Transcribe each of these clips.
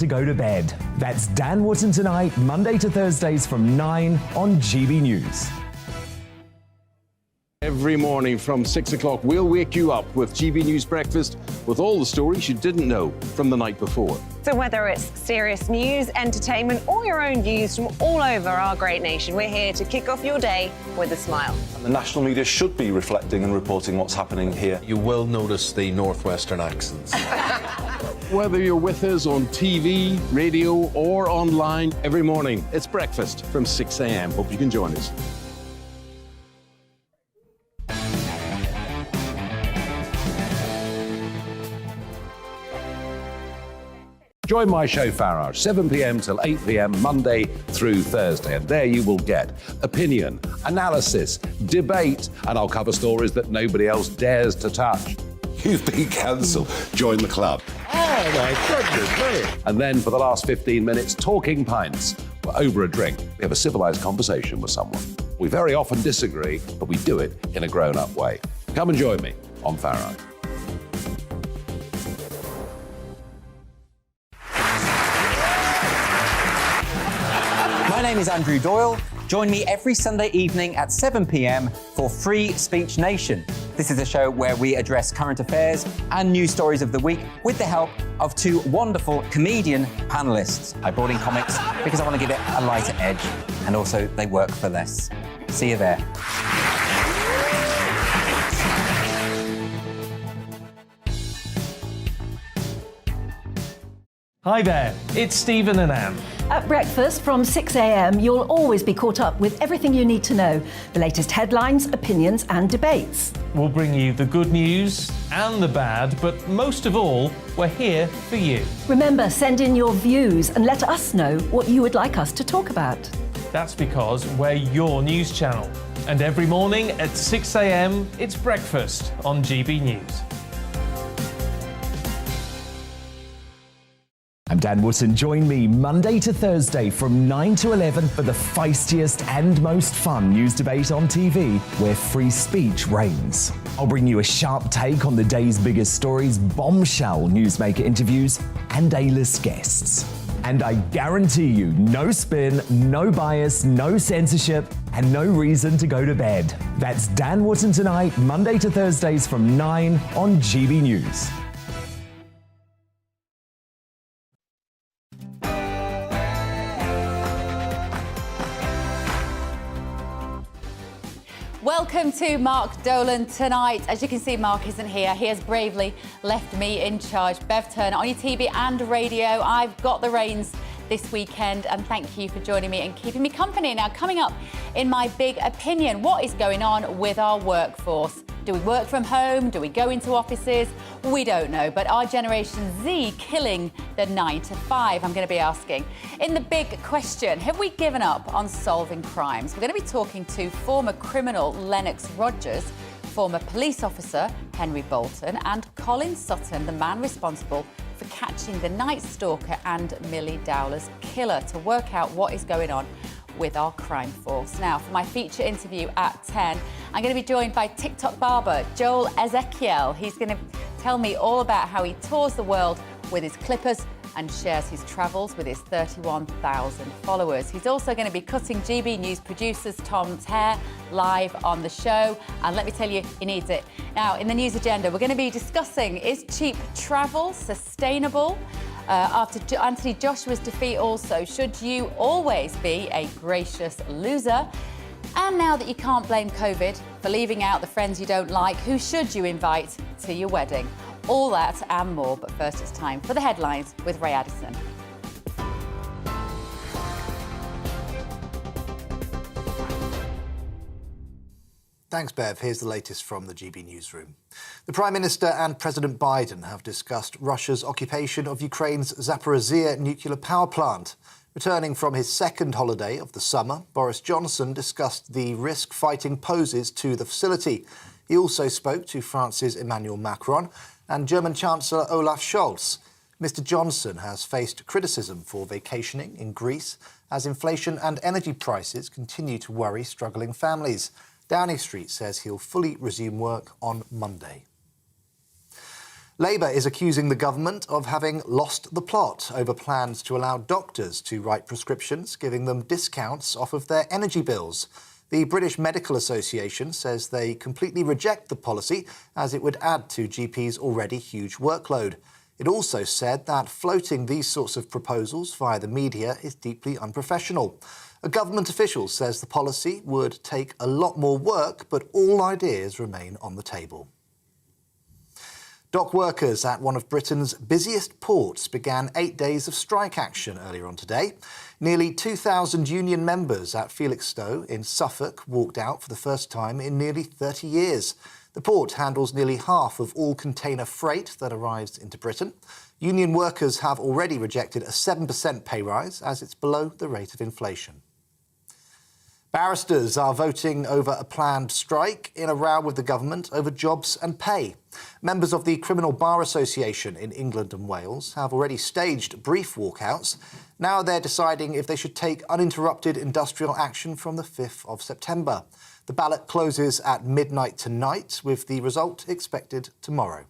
To go to bed. That's Dan Wootton tonight, Monday to Thursdays from 9 on GB News. Every morning from 6 o'clock, we'll wake you up with GB News Breakfast with all the stories you didn't know from the night before. So whether it's serious news, entertainment, or your own views from all over our great nation, we're here to kick off your day with a smile. And the national media should be reflecting and reporting what's happening here. You will notice the northwestern accents. Whether you're with us on TV, radio, or online, every morning, it's breakfast from 6 a.m. Hope you can join us. Join my show Farage, 7 p.m. till 8 p.m. Monday through Thursday. And there you will get opinion, analysis, debate, and I'll cover stories that nobody else dares to touch. You've been cancelled. Join the club. Oh my goodness me. And then for the last 15 minutes, talking pints. We're over a drink. We have a civilised conversation with someone. We very often disagree, but we do it in a grown-up way. Come and join me on Farage. My name is Andrew Doyle. Join me every Sunday evening at 7 p.m. for Free Speech Nation. This is a show where we address current affairs and news stories of the week with the help of two wonderful comedian panellists. I brought in comics because I want to give it a lighter edge, and also they work for less. See you there. Hi there, it's Stephen and Anne. At breakfast from 6 a.m, you'll always be caught up with everything you need to know, the latest headlines, opinions and debates. We'll bring you the good news and the bad, but most of all, we're here for you. Remember, send in your views and let us know what you would like us to talk about. That's because we're your news channel. And every morning at 6 a.m, it's breakfast on GB News. I'm Dan Wootton. Join me Monday to Thursday from 9 to 11 for the feistiest and most fun news debate on TV, where free speech reigns. I'll bring you a sharp take on the day's biggest stories, bombshell newsmaker interviews, and A-list guests. And I guarantee you, no spin, no bias, no censorship, and no reason to go to bed. That's Dan Wootton tonight, Monday to Thursdays from 9 on GB News. Welcome to Mark Dolan tonight. As you can see, Mark isn't here. He has bravely left me in charge. Bev Turner on your TV and radio. I've got the reins this weekend, and thank you for joining me and keeping me company. Now, coming up in my big opinion, what is going on with our workforce? Do we work from home? Do we go into offices? We don't know, but are Generation Z killing the 9 to 5? I'm going to be asking. In the big question, have we given up on solving crimes? We're going to be talking to former criminal Lennox Rogers, former police officer Henry Bolton, and Colin Sutton, the man responsible for catching the Night Stalker and Millie Dowler's killer, to work out what is going on with our crime force. Now, for my feature interview at 10, I'm going to be joined by TikTok barber Joel Ezekiel. He's going to tell me all about how he tours the world with his clippers and shares his travels with his 31,000 followers. He's also going to be cutting GB News producers Tom's hair live on the show, and let me tell you, he needs it. Now, in the news agenda, we're going to be discussing, is cheap travel sustainable? After Anthony Joshua's defeat also, should you always be a gracious loser? And now that you can't blame COVID for leaving out the friends you don't like, who should you invite to your wedding? All that and more, but first it's time for the headlines with Ray Addison. Thanks, Bev. Here's the latest from the GB newsroom. The Prime Minister and President Biden have discussed Russia's occupation of Ukraine's Zaporizhzhia nuclear power plant. Returning from his second holiday of the summer, Boris Johnson discussed the risk fighting poses to the facility. He also spoke to France's Emmanuel Macron and German Chancellor Olaf Scholz. Mr. Johnson has faced criticism for vacationing in Greece as inflation and energy prices continue to worry struggling families. Downing Street says he'll fully resume work on Monday. Labour is accusing the government of having lost the plot over plans to allow doctors to write prescriptions, giving them discounts off of their energy bills. The British Medical Association says they completely reject the policy as it would add to GPs' already huge workload. It also said that floating these sorts of proposals via the media is deeply unprofessional. A government official says the policy would take a lot more work, but all ideas remain on the table. Dock workers at one of Britain's busiest ports began 8 days of strike action earlier on today. Nearly 2,000 union members at Felixstowe in Suffolk walked out for the first time in nearly 30 years. The port handles nearly half of all container freight that arrives into Britain. Union workers have already rejected a 7% pay rise as it's below the rate of inflation. Barristers are voting over a planned strike in a row with the government over jobs and pay. Members of the Criminal Bar Association in England and Wales have already staged brief walkouts. Now they're deciding if they should take uninterrupted industrial action from the 5th of September. The ballot closes at midnight tonight, with the result expected tomorrow.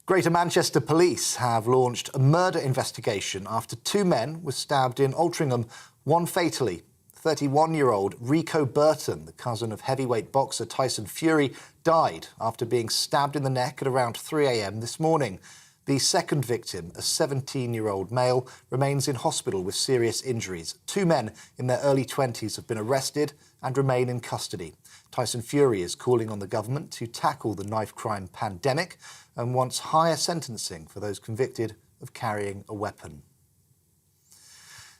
Greater Manchester Police have launched a murder investigation after 2 men were stabbed in Altrincham, one fatally. 31-year-old Rico Burton, the cousin of heavyweight boxer Tyson Fury, died after being stabbed in the neck at around 3 a.m. this morning. The second victim, a 17-year-old male, remains in hospital with serious injuries. 2 men in their early 20s have been arrested and remain in custody. Tyson Fury is calling on the government to tackle the knife crime pandemic and wants higher sentencing for those convicted of carrying a weapon.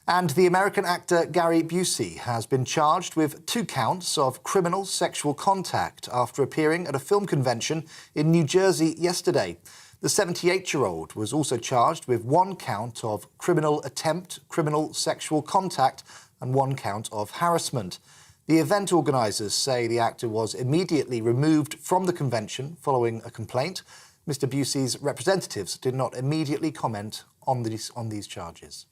And the American actor Gary Busey has been charged with 2 counts of criminal sexual contact after appearing at a film convention in New Jersey yesterday. The 78-year-old was also charged with 1 count of criminal attempt, criminal sexual contact, and 1 count of harassment. The event organisers say the actor was immediately removed from the convention following a complaint. Mr. Busey's representatives did not immediately comment on these charges.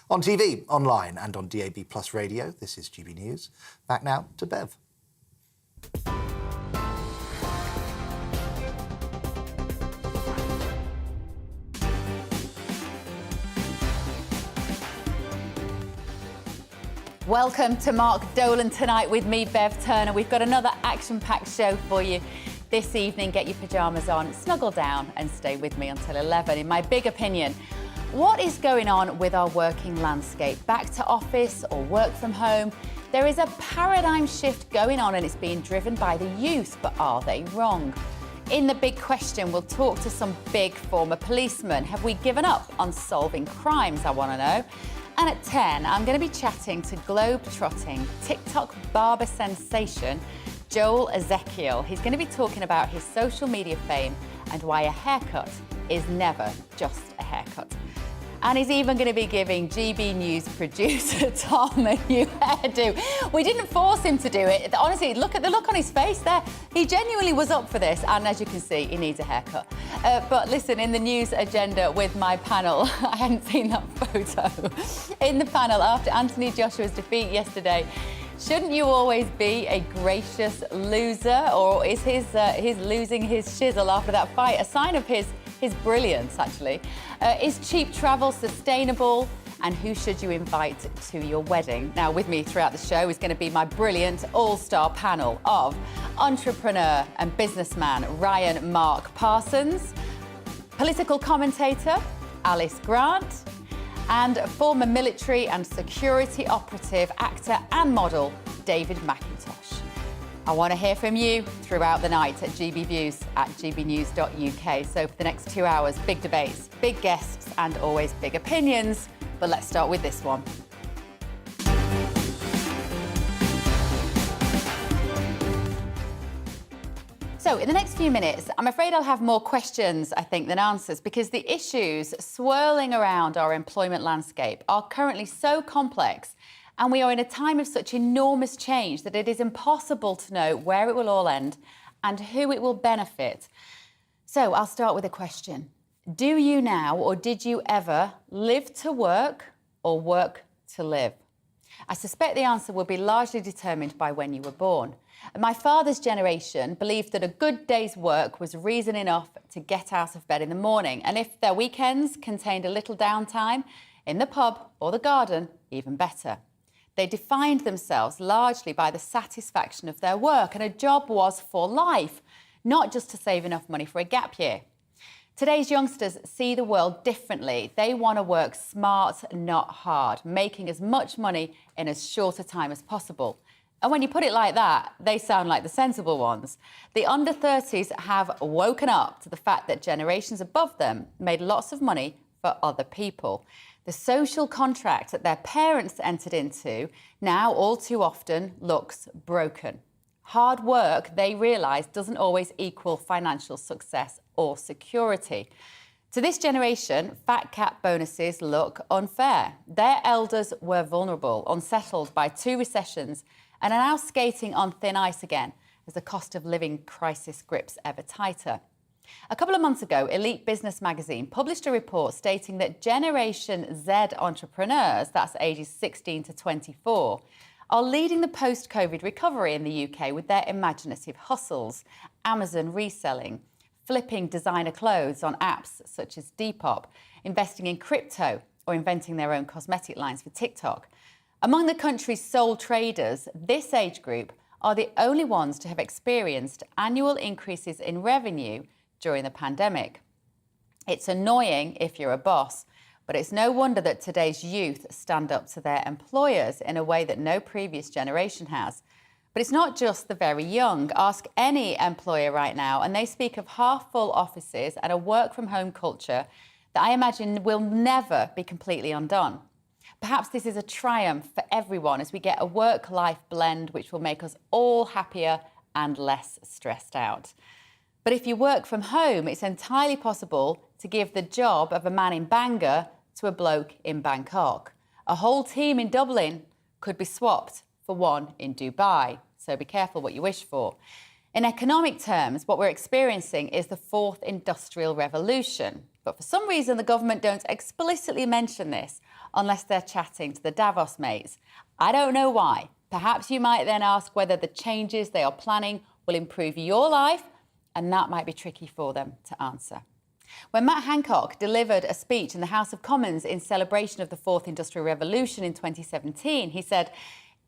On TV, online and on DAB+ radio, this is GB News. Back now to Bev. Welcome to Mark Dolan Tonight with me, Bev Turner. We've got another action-packed show for you this evening. Get your pyjamas on, snuggle down and stay with me until 11. In my big opinion, what is going on with our working landscape? Back to office or work from home? There is a paradigm shift going on and it's being driven by the youth, but are they wrong? In the big question, we'll talk to some big former policemen. Have we given up on solving crimes, I want to know? And at 10, I'm going to be chatting to globe-trotting TikTok barber sensation Joel Ezekiel. He's going to be talking about his social media fame and why a haircut is never just a haircut. And he's even going to be giving GB News producer Tom a new hairdo. We didn't force him to do it. Honestly, look at the look on his face there. He genuinely was up for this. And as you can see, he needs a haircut. But listen, in the news agenda with my panel, I hadn't seen that photo. In the panel, after Anthony Joshua's defeat yesterday, shouldn't you always be a gracious loser? Or is his losing his shizzle after that fight a sign of his brilliance, actually? Is cheap travel sustainable? And who should you invite to your wedding? Now, with me throughout the show is going to be my brilliant all-star panel of entrepreneur and businessman Ryan Mark Parsons, political commentator Alice Grant, and former military and security operative, actor and model David McIntosh. I want to hear from you throughout the night at GB Views at gbnews.uk. So for the next 2 hours, big debates, big guests, and always big opinions. But let's start with this one. So in the next few minutes, I'm afraid I'll have more questions, I think, than answers, because the issues swirling around our employment landscape are currently so complex. And we are in a time of such enormous change that it is impossible to know where it will all end and who it will benefit. So I'll start with a question. Do you now, or did you ever, live to work or work to live? I suspect the answer will be largely determined by when you were born. My father's generation believed that a good day's work was reason enough to get out of bed in the morning, and if their weekends contained a little downtime in the pub or the garden, even better. They defined themselves largely by the satisfaction of their work, and a job was for life, not just to save enough money for a gap year. Today's youngsters see the world differently. They want to work smart, not hard, making as much money in as short a time as possible. And when you put it like that, they sound like the sensible ones. The under 30s have woken up to the fact that generations above them made lots of money for other people. The social contract that their parents entered into now all too often looks broken. Hard work, they realise, doesn't always equal financial success or security. To this generation, fat cat bonuses look unfair. Their elders were vulnerable, unsettled by 2 recessions, and are now skating on thin ice again as the cost of living crisis grips ever tighter. A couple of months ago, Elite Business magazine published a report stating that Generation Z entrepreneurs, that's ages 16 to 24, are leading the post-COVID recovery in the UK with their imaginative hustles, Amazon reselling, flipping designer clothes on apps such as Depop, investing in crypto, or inventing their own cosmetic lines for TikTok. Among the country's sole traders, this age group are the only ones to have experienced annual increases in revenue during the pandemic. It's annoying if you're a boss, but it's no wonder that today's youth stand up to their employers in a way that no previous generation has. But it's not just the very young. Ask any employer right now, and they speak of half-full offices and a work-from-home culture that I imagine will never be completely undone. Perhaps this is a triumph for everyone as we get a work-life blend which will make us all happier and less stressed out. But if you work from home, it's entirely possible to give the job of a man in Bangor to a bloke in Bangkok. A whole team in Dublin could be swapped for one in Dubai, so be careful what you wish for. In economic terms, what we're experiencing is the 4th industrial revolution. But for some reason, the government don't explicitly mention this unless they're chatting to the Davos mates. I don't know why. Perhaps you might then ask whether the changes they are planning will improve your life, and that might be tricky for them to answer. When Matt Hancock delivered a speech in the House of Commons in celebration of the 4th Industrial Revolution in 2017, he said,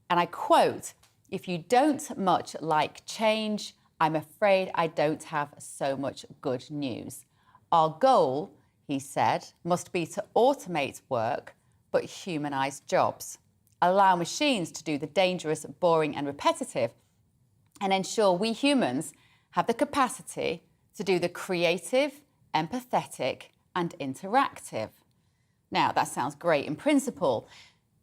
and I quote, "If you don't much like change, I'm afraid I don't have so much good news. Our goal," he said, "must be to automate work, but humanise jobs, allow machines to do the dangerous, boring and repetitive, and ensure we humans have the capacity to do the creative, empathetic and interactive." Now, that sounds great in principle,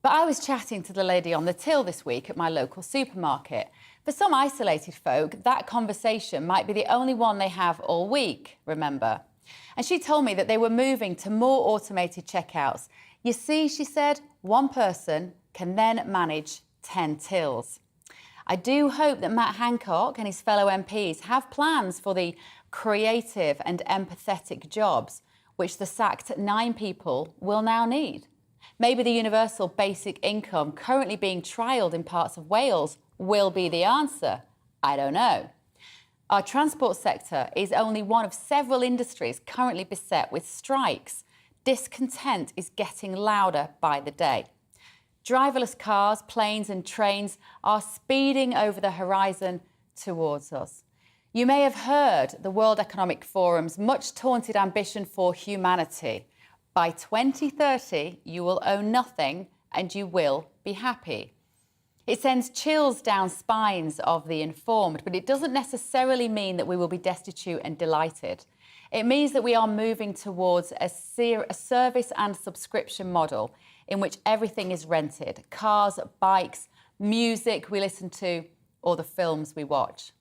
but I was chatting to the lady on the till this week at my local supermarket. For some isolated folk, that conversation might be the only one they have all week, remember? And she told me that they were moving to more automated checkouts. You see, she said, one person can then manage 10 tills. I do hope that Matt Hancock and his fellow MPs have plans for the creative and empathetic jobs which the sacked 9 people will now need. Maybe the universal basic income currently being trialled in parts of Wales will be the answer. I don't know. Our transport sector is only one of several industries currently beset with strikes. Discontent is getting louder by the day. Driverless cars, planes and trains are speeding over the horizon towards us. You may have heard the World Economic Forum's much taunted ambition for humanity. By 2030, you will own nothing and you will be happy. It sends chills down spines of the informed, but it doesn't necessarily mean that we will be destitute and delighted. It means that we are moving towards a service and subscription model in which everything is rented: cars, bikes, music we listen to, or the films we watch.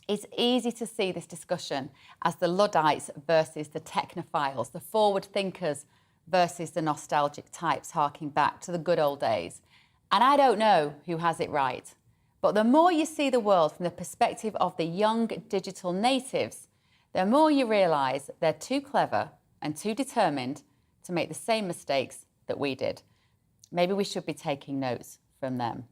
It's easy to see this discussion as the Luddites versus the technophiles, the forward thinkers versus the nostalgic types harking back to the good old days. And I don't know who has it right, but the more you see the world from the perspective of the young digital natives, the more you realise they're too clever and too determined to make the same mistakes that we did. Maybe we should be taking notes from them.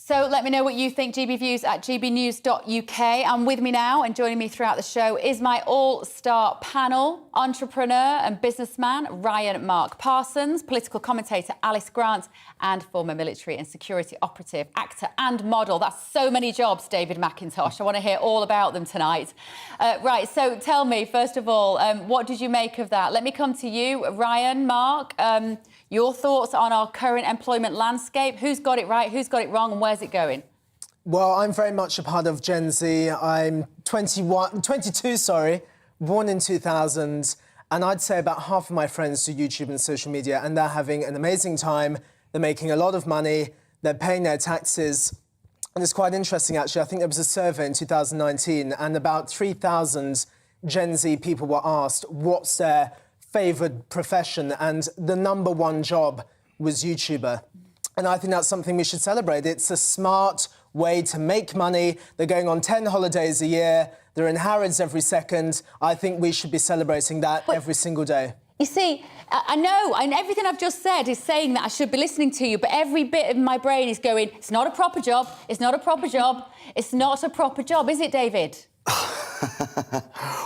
So let me know what you think, GBViews at gbnews.uk. And with me now and joining me throughout the show is my all-star panel, entrepreneur and businessman Ryan Mark Parsons, political commentator Alice Grant, and former military and security operative, actor and model. That's so many jobs, David McIntosh. I want to hear all about them tonight. Right, so tell me, first of all, what did you make of that? Let me come to you, Ryan, Mark. Your thoughts on our current employment landscape? Who's got it right, who's got it wrong, and where's it going? Well, I'm very much a part of Gen Z. I'm 22, born in 2000, and I'd say about half of my friends do YouTube and social media, and they're having an amazing time. They're making a lot of money. They're paying their taxes. And it's quite interesting, actually. I think there was a survey in 2019, and about 3,000 Gen Z people were asked what's their favoured profession, and the number one job was YouTuber. And I think that's something we should celebrate. It's a smart way to make money. They're going on 10 holidays a year. They're in Harrods every second. I think we should be celebrating that every single day. You see, I know, and everything I've just said is saying that I should be listening to you, but every bit of my brain is going, it's not a proper job, it's not a proper job, it's not a proper job, is it, David?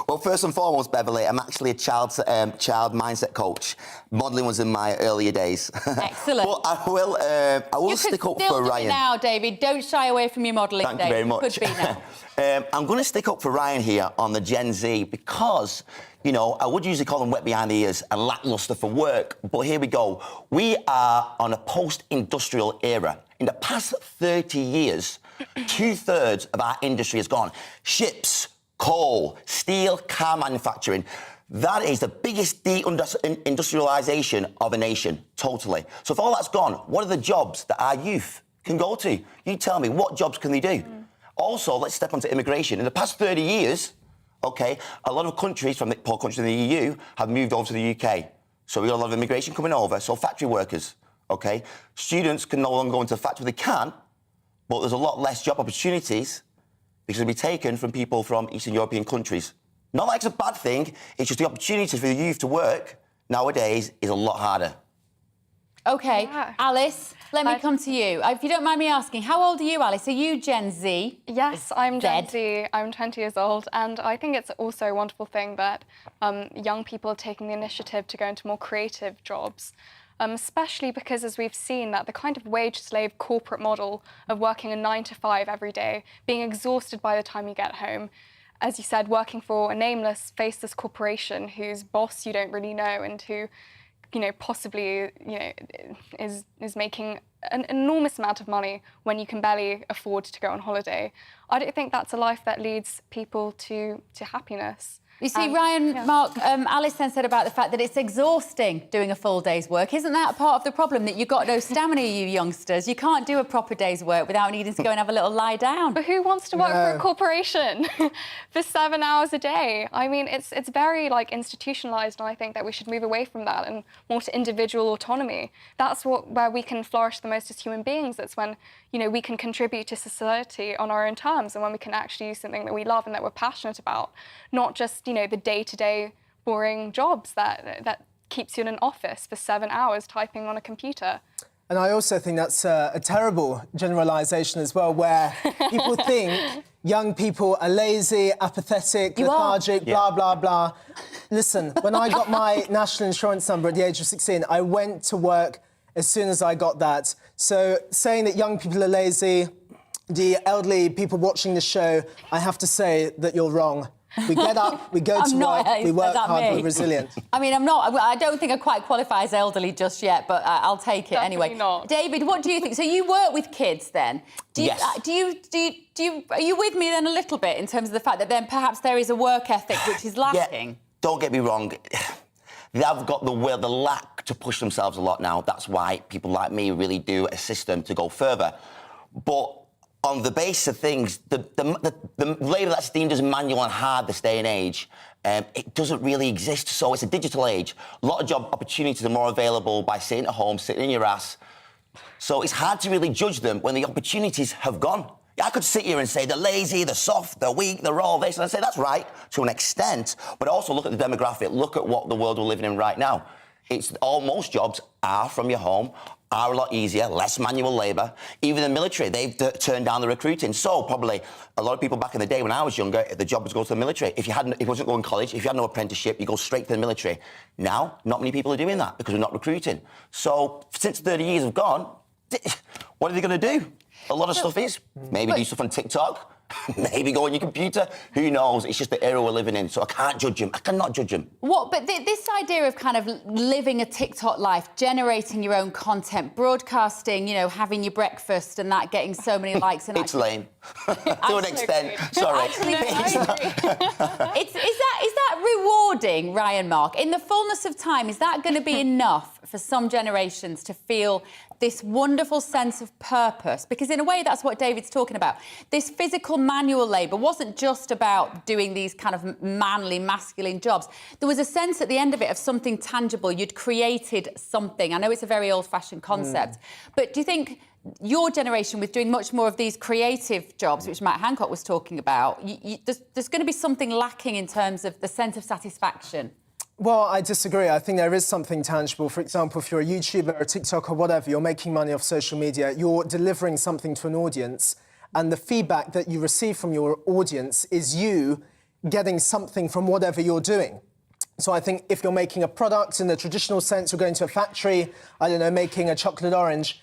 Well, first and foremost, Beverly, I'm actually a child mindset coach. Modelling was in my earlier days. Excellent. But I will stick up for Ryan. You can still do it now, David. Don't shy away from your modelling days. Thank you very much. Could be now. I'm going to stick up for Ryan here on the Gen Z because, you know, I would usually call them wet behind the ears and lacklustre for work, but here we go. We are on a post-industrial era. In the past 30 years, 2/3 of our industry has gone. Ships, coal, steel, car manufacturing. That is the biggest deindustrialisation of a nation, totally. So if all that's gone, what are the jobs that our youth can go to? You tell me, what jobs can they do? Also, let's step onto immigration. In the past 30 years, OK, a lot of countries from the poor countries in the EU have moved over to the UK. So we've got a lot of immigration coming over, so factory workers, OK? Students can no longer go into the factory. They can, but there's a lot less job opportunities because they'll be taken from people from Eastern European countries. Not like it's a bad thing, it's just the opportunities for the youth to work nowadays is a lot harder. OK, yeah. Alice, let me come to you. If you don't mind me asking, how old are you, Alice? Are you Gen Z? Yes, I'm Gen Z. I'm 20 years old, and I think it's also a wonderful thing that young people are taking the initiative to go into more creative jobs. Especially because, as we've seen, that the kind of wage-slave corporate model of working a 9 to 5 every day, being exhausted by the time you get home, as you said, working for a nameless, faceless corporation whose boss you don't really know and who, you know, possibly, you know, is making an enormous amount of money when you can barely afford to go on holiday. I don't think that's a life that leads people to happiness. You see, Ryan, Mark, Alice then said about the fact that it's exhausting doing a full day's work. Isn't that a part of the problem, that you've got no stamina, you youngsters? You can't do a proper day's work without needing to go and have a little lie down. But who wants to work for a corporation for 7 hours a day? I mean, it's very, like, institutionalised, and I think that we should move away from that and more to individual autonomy. That's where we can flourish the most as human beings. That's when, you know, we can contribute to society on our own terms and when we can actually do something that we love and that we're passionate about, not just, you know, the day-to-day boring jobs that keeps you in an office for 7 hours typing on a computer. And I also think that's a terrible generalisation as well, where people think young people are lazy, apathetic, lethargic, blah, blah, blah. Listen, when I got my national insurance number at the age of 16, I went to work as soon as I got that. So saying that young people are lazy, the elderly people watching the show, I have to say that you're wrong. We get up, we go to work, we work hard, we're resilient. I mean, I don't think I quite qualify as elderly just yet, but I'll take it anyway. Not. David, what do you think? So you work with kids then? Yes. Are you with me then a little bit in terms of the fact that then perhaps there is a work ethic which is lacking? Yeah, don't get me wrong. They've got the will, the lack to push themselves a lot now. That's why people like me really do assist them to go further. But on the base of things, the labour that's deemed as manual and hard this day and age, it doesn't really exist. So it's a digital age. A lot of job opportunities are more available by sitting at home, sitting in your ass. So it's hard to really judge them when the opportunities have gone. I could sit here and say they're lazy, they're soft, they're weak, they're all this, and I'd say that's right to an extent, but also look at the demographic, look at what the world we're living in right now. Most jobs are from your home, are a lot easier, less manual labour. Even the military, they've turned down the recruiting. So probably a lot of people back in the day when I was younger, the job was to go to the military. If you wasn't going to college, if you had no apprenticeship, you go straight to the military. Now, not many people are doing that because we're not recruiting. So since 30 years have gone, what are they going to do? A lot of stuff is. Maybe do stuff on TikTok. Maybe go on your computer. Who knows? It's just the era we're living in, so I can't judge him. I cannot judge him. What? But this idea of kind of living a TikTok life, generating your own content, broadcasting, you know, having your breakfast and that getting so many likes and it's lame. To an extent. Sorry. Actually, is that rewarding, Ryan, Mark? In the fullness of time, is that going to be enough for some generations to feel this wonderful sense of purpose? Because in a way, that's what David's talking about. This physical manual labour wasn't just about doing these kind of manly, masculine jobs. There was a sense at the end of it of something tangible. You'd created something. I know it's a very old-fashioned concept, but do you think your generation, with doing much more of these creative jobs, which Matt Hancock was talking about, there's going to be something lacking in terms of the sense of satisfaction? Well, I disagree. I think there is something tangible. For example, if you're a YouTuber, a TikTok or whatever, you're making money off social media, you're delivering something to an audience, and the feedback that you receive from your audience is you getting something from whatever you're doing. So I think if you're making a product in the traditional sense, you're going to a factory, I don't know, making a chocolate orange,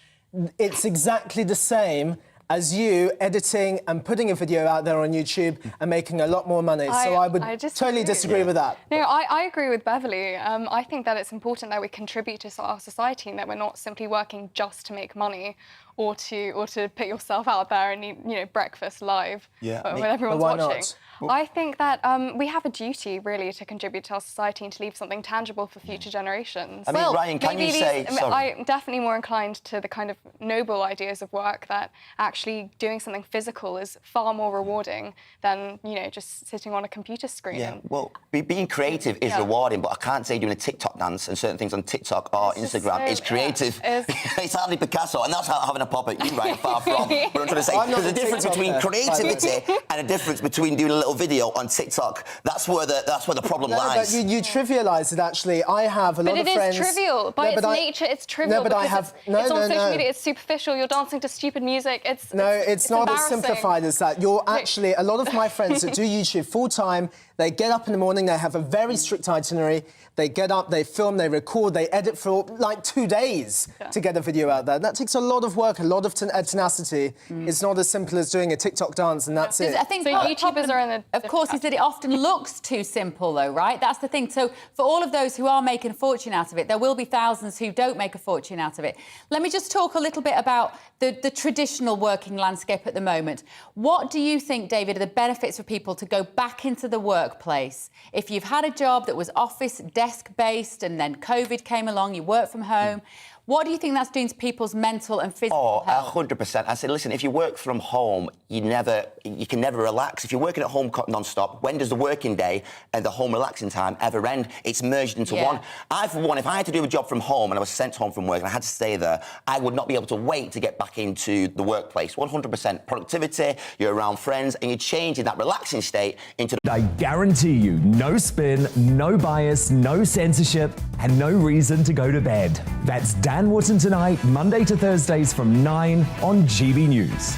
it's exactly the same as you editing and putting a video out there on YouTube and making a lot more money. So I would totally disagree with that. No, I agree with Beverly. I think that it's important that we contribute to our society and that we're not simply working just to make money or to put yourself out there and eat, you know, breakfast live when everyone's watching. I think that we have a duty, really, to contribute to our society and to leave something tangible for future generations. I mean, Ryan, can you say... I'm definitely more inclined to the kind of noble ideas of work that actually doing something physical is far more rewarding than, you know, just sitting on a computer screen. Yeah, well, being creative is rewarding, but I can't say doing a TikTok dance and certain things on TikTok or Instagram is creative. It's hardly Picasso, and that's having a pop at you, Ryan, far from. But I'm trying to say, there's a difference between creativity and a difference between doing a little video on TikTok. That's where the problem lies. But you trivialise it, actually. I have a lot of friends... But it is trivial. By its nature, it's trivial. No, but I have... It's on social media, it's superficial, you're dancing to stupid music, it's not as simplified as that. You're actually... A lot of my friends that do YouTube full-time, they get up in the morning, they have a very strict itinerary, they get up, they film, they record, they edit for like 2 days to get a video out there. That takes a lot of work, a lot of tenacity. It's not as simple as doing a TikTok dance and that's it. I think YouTubers are in the... Of course, is that it often looks too simple, though, right? That's the thing. So for all of those who are making a fortune out of it, there will be thousands who don't make a fortune out of it. Let me just talk a little bit about the traditional working landscape at the moment. What do you think, David, are the benefits for people to go back into the workplace? If you've had a job that was office, desk-based, and then COVID came along, you work from home, what do you think that's doing to people's mental and physical health? 100%. I said, listen, if you work from home, you can never relax. If you're working at home non-stop, when does the working day and the home relaxing time ever end? It's merged into one. For one, if I had to do a job from home and I was sent home from work and I had to stay there, I would not be able to wait to get back into the workplace. 100% productivity, you're around friends, and you're changing that relaxing state into... I guarantee you, no spin, no bias, no censorship, and no reason to go to bed. That's Dan Wootton tonight, Monday to Thursdays from 9 on GB News.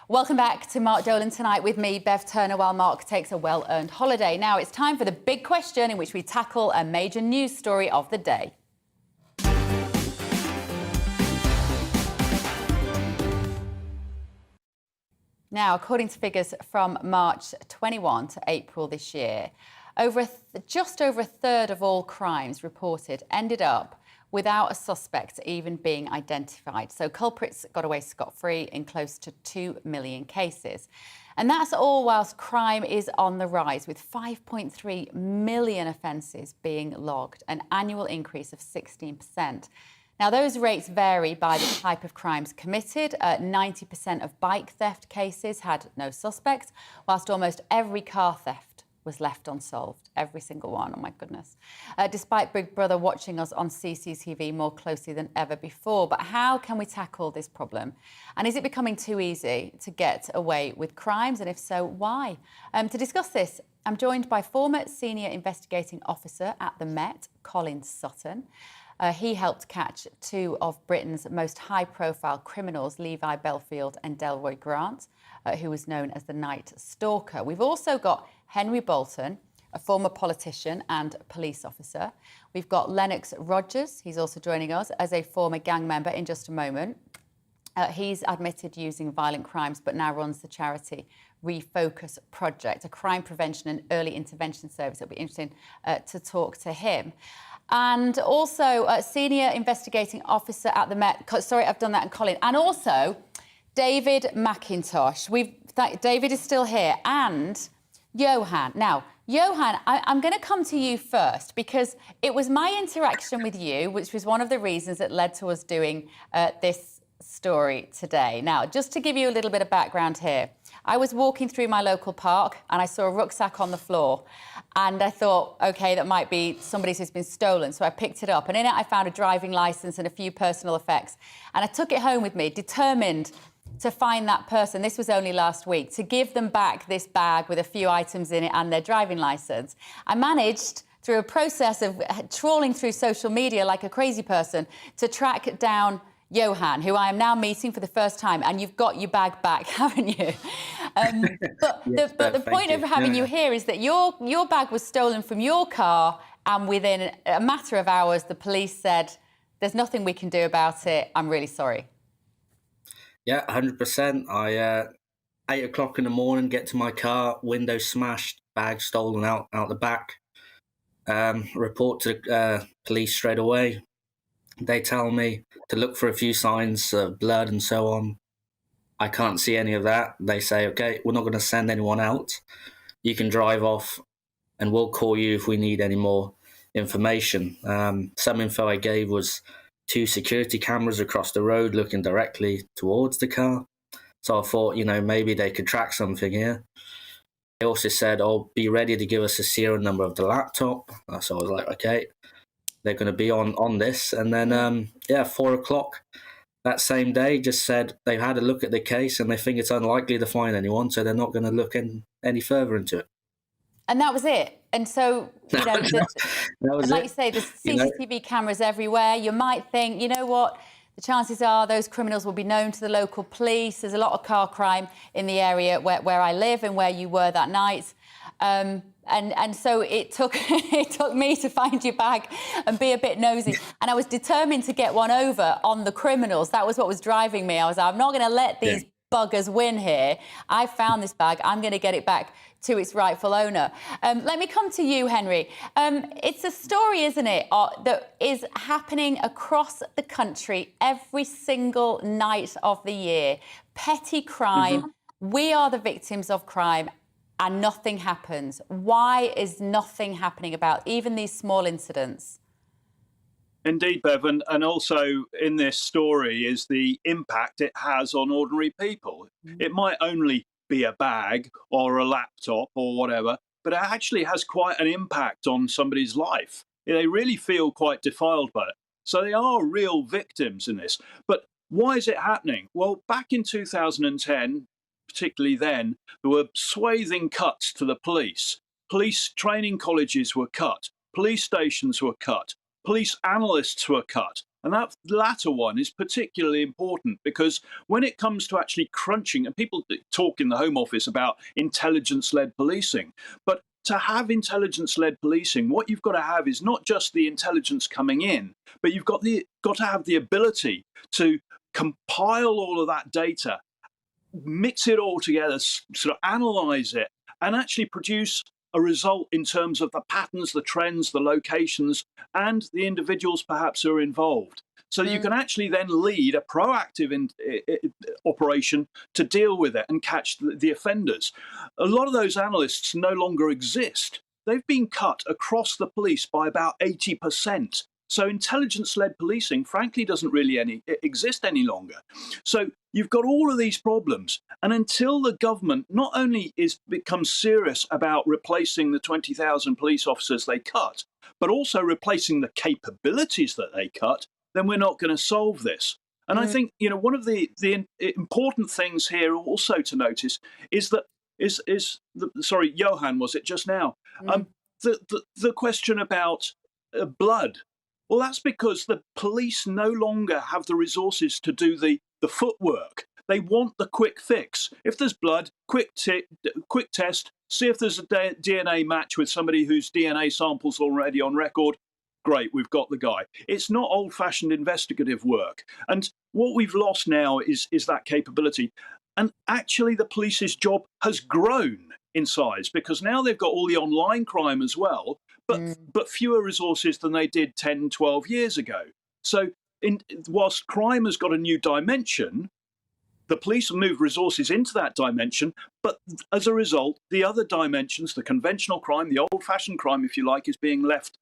Welcome back to Mark Dolan tonight with me, Bev Turner, while Mark takes a well-earned holiday. Now it's time for the big question in which we tackle a major news story of the day. Now, according to figures from March 21 to April this year, just over a third of all crimes reported ended up without a suspect even being identified. So culprits got away scot-free in close to 2 million cases. And that's all whilst crime is on the rise, with 5.3 million offences being logged, an annual increase of 16%. Now, those rates vary by the type of crimes committed. 90% of bike theft cases had no suspects, whilst almost every car theft was left unsolved. Every single one, oh my goodness. Despite Big Brother watching us on CCTV more closely than ever before. But how can we tackle this problem? And is it becoming too easy to get away with crimes? And if so, why? To discuss this, I'm joined by former Senior Investigating Officer at the Met, Colin Sutton. He helped catch two of Britain's most high-profile criminals, Levi Belfield and Delroy Grant, who was known as the Night Stalker. We've also got Henry Bolton, a former politician and police officer. We've got Lennox Rogers. He's also joining us as a former gang member in just a moment. He's admitted using violent crimes, but now runs the charity Refocus Project, a crime prevention and early intervention service. It'll be interesting to talk to him. And also Senior Investigating Officer at the Met. Sorry, I've done that, and Colin. And also David McIntosh. David is still here. And Johan. Now, Johan, I'm going to come to you first because it was my interaction with you, which was one of the reasons that led to us doing this story today. Now, just to give you a little bit of background here, I was walking through my local park and I saw a rucksack on the floor and I thought, OK, that might be somebody's who's been stolen. So I picked it up and in it I found a driving licence and a few personal effects. And I took it home with me, determined to find that person. This was only last week, to give them back this bag with a few items in it and their driving licence. I managed, through a process of trawling through social media like a crazy person, to track down Johan, who I am now meeting for the first time, and you've got your bag back, haven't you? But the point of having you here is that your bag was stolen from your car, and within a matter of hours, the police said, there's nothing we can do about it. I'm really sorry. Yeah, 100%. I 8 o'clock in the morning, get to my car, window smashed, bag stolen out the back. Report to police straight away. They tell me to look for a few signs of blood and so on. I can't see any of that. They say, OK, we're not going to send anyone out. You can drive off and we'll call you if we need any more information. Some info I gave was 2 security cameras across the road looking directly towards the car. So I thought, maybe they could track something here. They also said, be ready to give us a serial number of the laptop. So I was like, OK. They're going to be on this. And then, 4 o'clock that same day just said they've had a look at the case and they think it's unlikely to find anyone, so they're not going to look any further into it. And that was it. And so, like you say, there's CCTV cameras everywhere. You might think, you know what, the chances are those criminals will be known to the local police. There's a lot of car crime in the area where I live and where you were that night. And so it took me to find your bag and be a bit nosy. And I was determined to get one over on the criminals. That was what was driving me. I was like, I'm not going to let these buggers win here. I found this bag. I'm going to get it back to its rightful owner. Let me come to you, Henry. It's a story, isn't it, that is happening across the country every single night of the year. Petty crime. We are the victims of crime. And nothing happens. Why is nothing happening about even these small incidents? Indeed, Bev, and also in this story is the impact it has on ordinary people. It might only be a bag or a laptop or whatever, but it actually has quite an impact on somebody's life. They really feel quite defiled by it. So they are real victims in this. But why is it happening? Well, back in 2010, particularly then, there were swathing cuts to the police. Police training colleges were cut. Police stations were cut. Police analysts were cut. And that latter one is particularly important because when it comes to actually crunching, and people talk in the Home Office about intelligence-led policing, but to have intelligence-led policing, what you've got to have is not just the intelligence coming in, but you've got to have the ability to compile all of that data, mix it all together, sort of analyze it, and actually produce a result in terms of the patterns, the trends, the locations, and the individuals perhaps who are involved. So that you can actually then lead a proactive operation to deal with it and catch the offenders. A lot of those analysts no longer exist. They've been cut across the police by about 80%. So intelligence-led policing, frankly, doesn't really exist any longer. So you've got all of these problems. And until the government not only becomes serious about replacing the 20,000 police officers they cut, but also replacing the capabilities that they cut, then we're not going to solve this. And I think, one of the important things here also to notice is that sorry, Johan, was it just now? The question about blood. Well, that's because the police no longer have the resources to do the footwork. They want the quick fix. If there's blood, quick test, see if there's a DNA match with somebody whose DNA sample's already on record. Great, we've got the guy. It's not old-fashioned investigative work. And what we've lost now is that capability. And actually, the police's job has grown in size because now they've got all the online crime as well, but fewer resources than they did 10, 12 years ago. So whilst crime has got a new dimension, the police have moved resources into that dimension, but as a result, the other dimensions, the conventional crime, the old-fashioned crime, if you like, is being left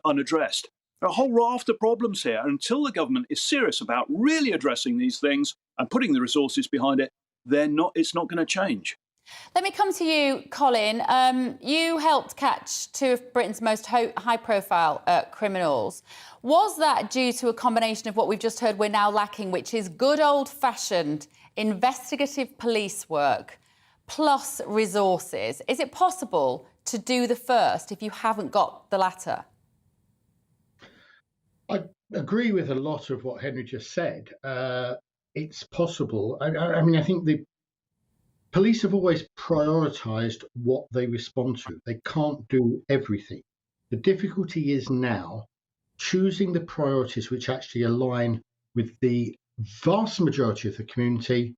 unaddressed. There are a whole raft of problems here. Until the government is serious about really addressing these things and putting the resources behind it, it's not going to change. Let me come to you, Colin. You helped catch two of Britain's most high-profile criminals. Was that due to a combination of what we've just heard we're now lacking, which is good old-fashioned investigative police work plus resources? Is it possible to do the first if you haven't got the latter? I agree with a lot of what Henry just said. It's possible. I mean, I think the police have always prioritised what they respond to. They can't do everything. The difficulty is now choosing the priorities which actually align with the vast majority of the community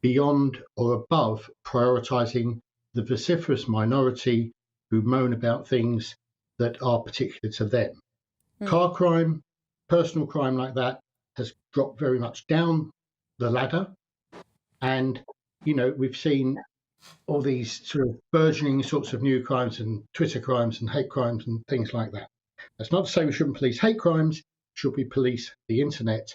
beyond or above prioritising the vociferous minority who moan about things that are particular to them. Car crime, personal crime like that has dropped very much down the ladder. And, we've seen all these sort of burgeoning sorts of new crimes and Twitter crimes and hate crimes and things like that. That's not to say we shouldn't police hate crimes, should we police the internet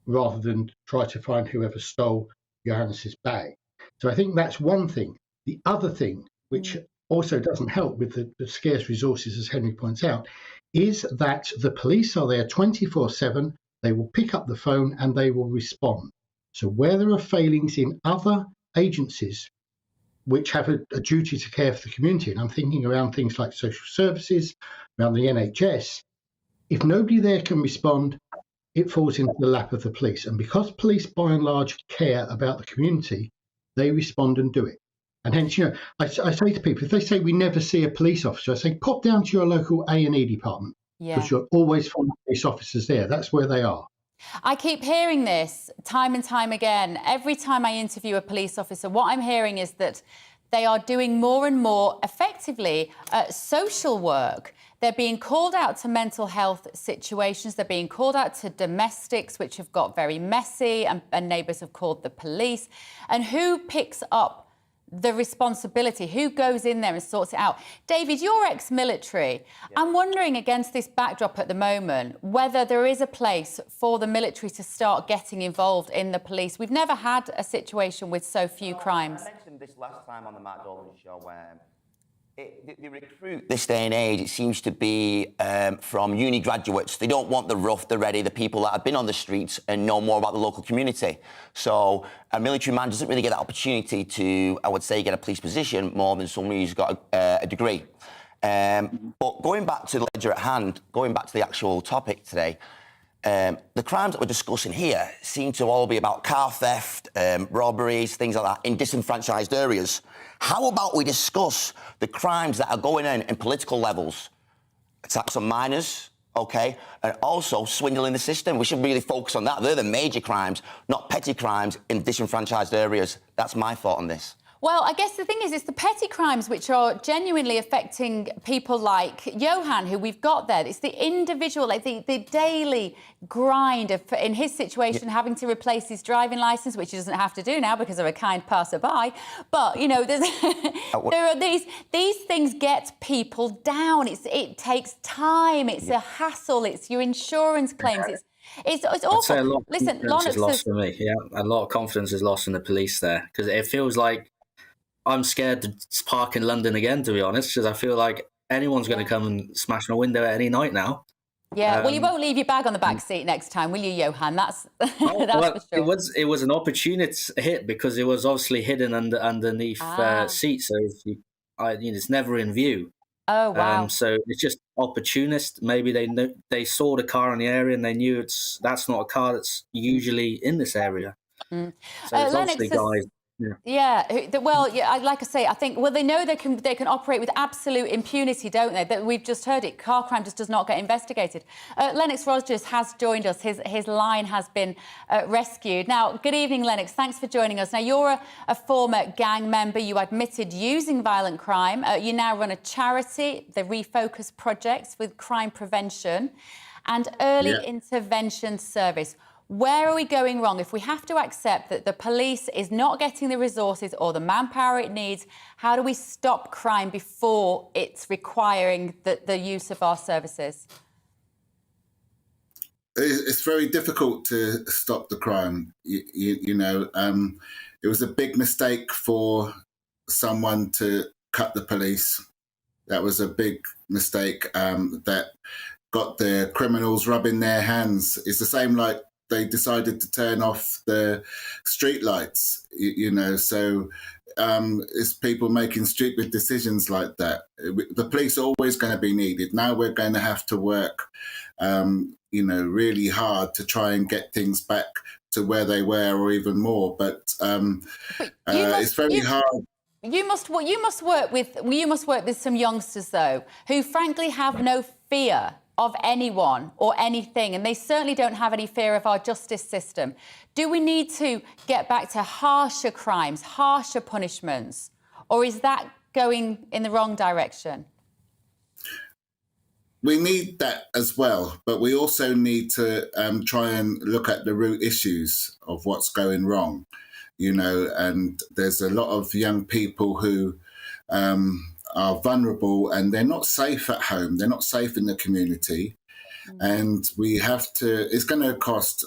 rather than try to find whoever stole Johannes's bag. So I think that's one thing. The other thing, which also doesn't help with the scarce resources, as Henry points out, is that the police are there 24/7. They will pick up the phone and they will respond. So where there are failings in other agencies which have a duty to care for the community, and I'm thinking around things like social services, around the NHS, if nobody there can respond, it falls into the lap of the police. And because police, by and large, care about the community, they respond and do it. And hence, I say to people, if they say we never see a police officer, I say pop down to your local A&E department, because you'll always find police officers there. That's where they are. I keep hearing this time and time again. Every time I interview a police officer, what I'm hearing is that they are doing more and more, effectively, social work. They're being called out to mental health situations. They're being called out to domestics, which have got very messy, and neighbours have called the police. And who picks up the responsibility? Who goes in there and sorts it out? David, you're ex-military. I'm wondering, against this backdrop at the moment, whether there is a place for the military to start getting involved in the police. We've never had a situation with so few crimes. I mentioned this last time on the Mark Dolan show where the recruit this day and age, it seems to be from uni graduates. They don't want the rough, the ready, the people that have been on the streets and know more about the local community. So a military man doesn't really get that opportunity to, I would say, get a police position more than someone who's got a degree. But going back to the ledger at hand, going back to the actual topic today, the crimes that we're discussing here seem to all be about car theft, robberies, things like that, in disenfranchised areas. How about we discuss the crimes that are going on in political levels? Attacks on minors, OK? And also swindling the system. We should really focus on that. They're the major crimes, not petty crimes in disenfranchised areas. That's my thought on this. Well, I guess the thing is, it's the petty crimes which are genuinely affecting people like Johan, who we've got there. It's the individual, like the daily grind of, in his situation, having to replace his driving licence, which he doesn't have to do now because of a kind passerby. But, you know, there's, there are these things get people down. It takes time. It's a hassle. It's your insurance claims. It's awful. I'd say a lot of Listen, confidence is Lennox lost for me. Yeah, a lot of confidence is lost in the police there because it feels like I'm scared to park in London again, to be honest, because I feel like anyone's going to come and smash my window at any night now. Yeah, well, you won't leave your bag on the back seat next time, will you, Johan? That's, that's well, for sure. It was an opportunity hit because it was obviously hidden underneath seats, so it's never in view. Oh wow! So it's just opportunist. Maybe they saw the car in the area and they knew that's not a car that's usually in this area. So it's obviously guys. Well, like I say, I think, well, they know they can operate with absolute impunity, don't they? That we've just heard it. Car crime just does not get investigated. Lennox Rogers has joined us. His line has been rescued. Now, good evening, Lennox. Thanks for joining us. Now, you're a former gang member. You admitted using violent crime. You now run a charity, the Refocus Projects, with crime prevention and early intervention service. Where are we going wrong? If we have to accept that the police is not getting the resources or the manpower it needs, how do we stop crime before it's requiring the use of our services? It's very difficult to stop the crime. It was a big mistake for someone to cut the police. That was a big mistake that got the criminals rubbing their hands. It's the same like they decided to turn off the street lights, so it's people making stupid decisions like that. The police are always going to be needed. Now we're going to have to work, really hard to try and get things back to where they were or even more. But it's very hard. You must work with some youngsters, though, who frankly have no fear of anyone or anything, and they certainly don't have any fear of our justice system. Do we need to get back to harsher crimes, harsher punishments, or is that going in the wrong direction? We need that as well, but we also need to try and look at the root issues of what's going wrong, and there's a lot of young people who are vulnerable and they're not safe at home. They're not safe in the community. And we have to, it's going to cost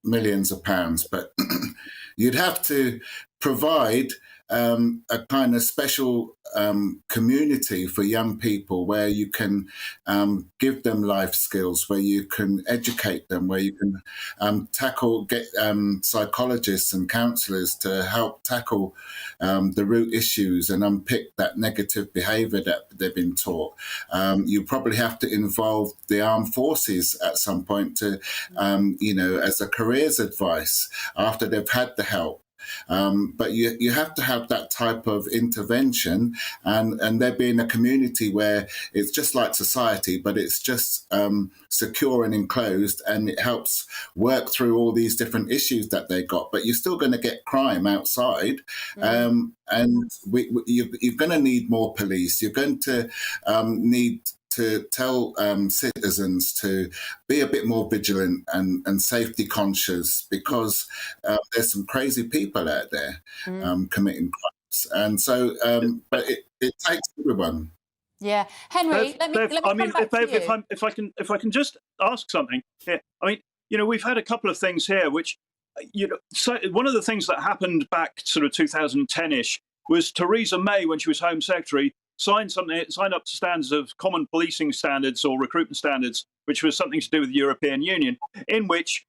millions of pounds, but you'd have to provide a kind of special community for young people where you can give them life skills, where you can educate them, where you can get psychologists and counsellors to help tackle the root issues and unpick that negative behaviour that they've been taught. You probably have to involve the armed forces at some point to, as a careers advice after they've had the help. But you have to have that type of intervention and there being a community where it's just like society, but it's just secure and enclosed, and it helps work through all these different issues that they got. But you're still going to get crime outside, and you're going to need more police. You're going to need to tell citizens to be a bit more vigilant and safety conscious, because there's some crazy people out there committing crimes. And so, but it takes everyone. Yeah, Henry. Let me come back to you. If I can just ask something here. I mean, we've had a couple of things here, which, so one of the things that happened back sort of 2010-ish was Theresa May, when she was Home Secretary, signed up to standards of common policing standards or recruitment standards, which was something to do with the European Union, in which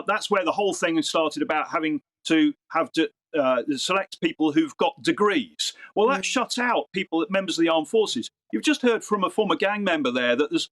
that's where the whole thing started about having to select people who've got degrees. Well, that shuts out members of the armed forces. You've just heard from a former gang member there that there's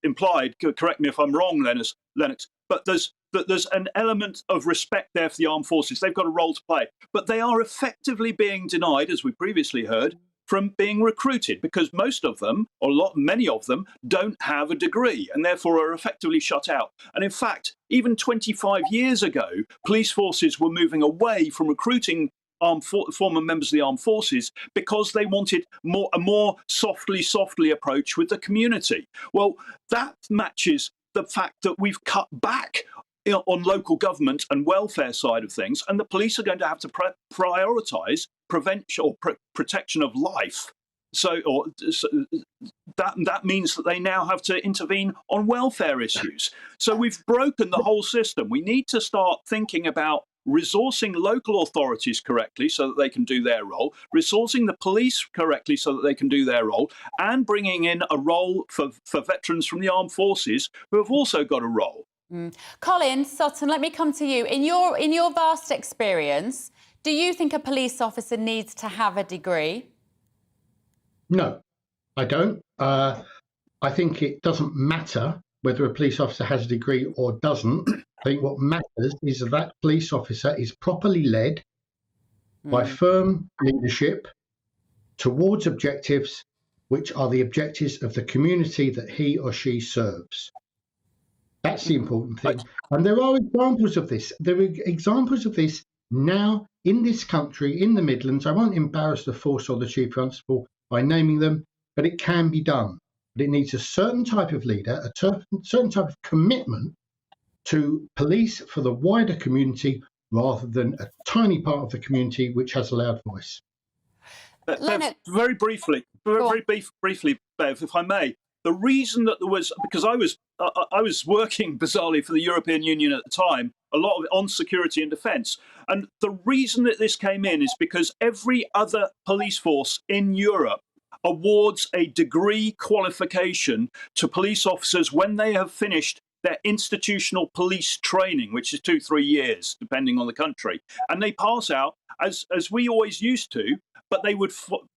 implied, correct me if I'm wrong, Lennox, but there's an element of respect there for the armed forces. They've got a role to play, but they are effectively being denied, as we previously heard, from being recruited, because most of them, or many of them, don't have a degree and therefore are effectively shut out. And in fact, even 25 years ago, police forces were moving away from recruiting former members of the armed forces because they wanted a more softly approach with the community. Well, that matches the fact that we've cut back on local government and welfare side of things, and the police are going to have to prioritise prevention or protection of life. So that means that they now have to intervene on welfare issues. So we've broken the whole system. We need to start thinking about resourcing local authorities correctly so that they can do their role, resourcing the police correctly so that they can do their role, and bringing in a role for veterans from the armed forces who have also got a role. Colin Sutton, let me come to you. In your vast experience, do you think a police officer needs to have a degree? No, I don't. I think it doesn't matter whether a police officer has a degree or doesn't. I think what matters is that police officer is properly led by firm leadership towards objectives which are the objectives of the community that he or she serves. That's the important thing. And there are examples of this. There are examples of this now in this country, in the Midlands. I won't embarrass the force or the chief constable by naming them, but it can be done. But it needs a certain type of leader, a certain type of commitment to police for the wider community rather than a tiny part of the community which has a loud voice. Bev, very briefly, Bev, if I may, the reason that there was, because I was working bizarrely for the European Union at the time, a lot of it on security and defence, and the reason that this came in is because every other police force in Europe awards a degree qualification to police officers when they have finished their institutional police training, which is 2-3 years, depending on the country. And they pass out, as we always used to, but they would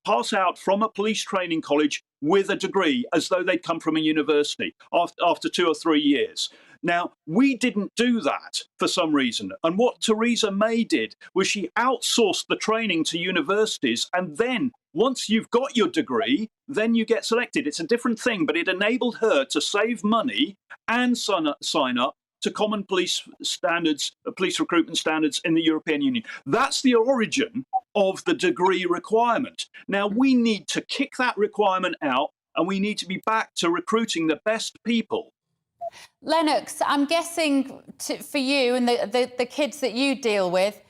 pass out from a police training college with a degree as though they'd come from a university after 2 or 3 years. Now, we didn't do that for some reason. And what Theresa May did was she outsourced the training to universities, and then once you've got your degree, then you get selected. It's a different thing, but it enabled her to save money and sign up to common police standards, police recruitment standards in the European Union. That's the origin of the degree requirement. Now, we need to kick that requirement out, and we need to be back to recruiting the best people. Lennox, I'm guessing for you and the kids that you deal with,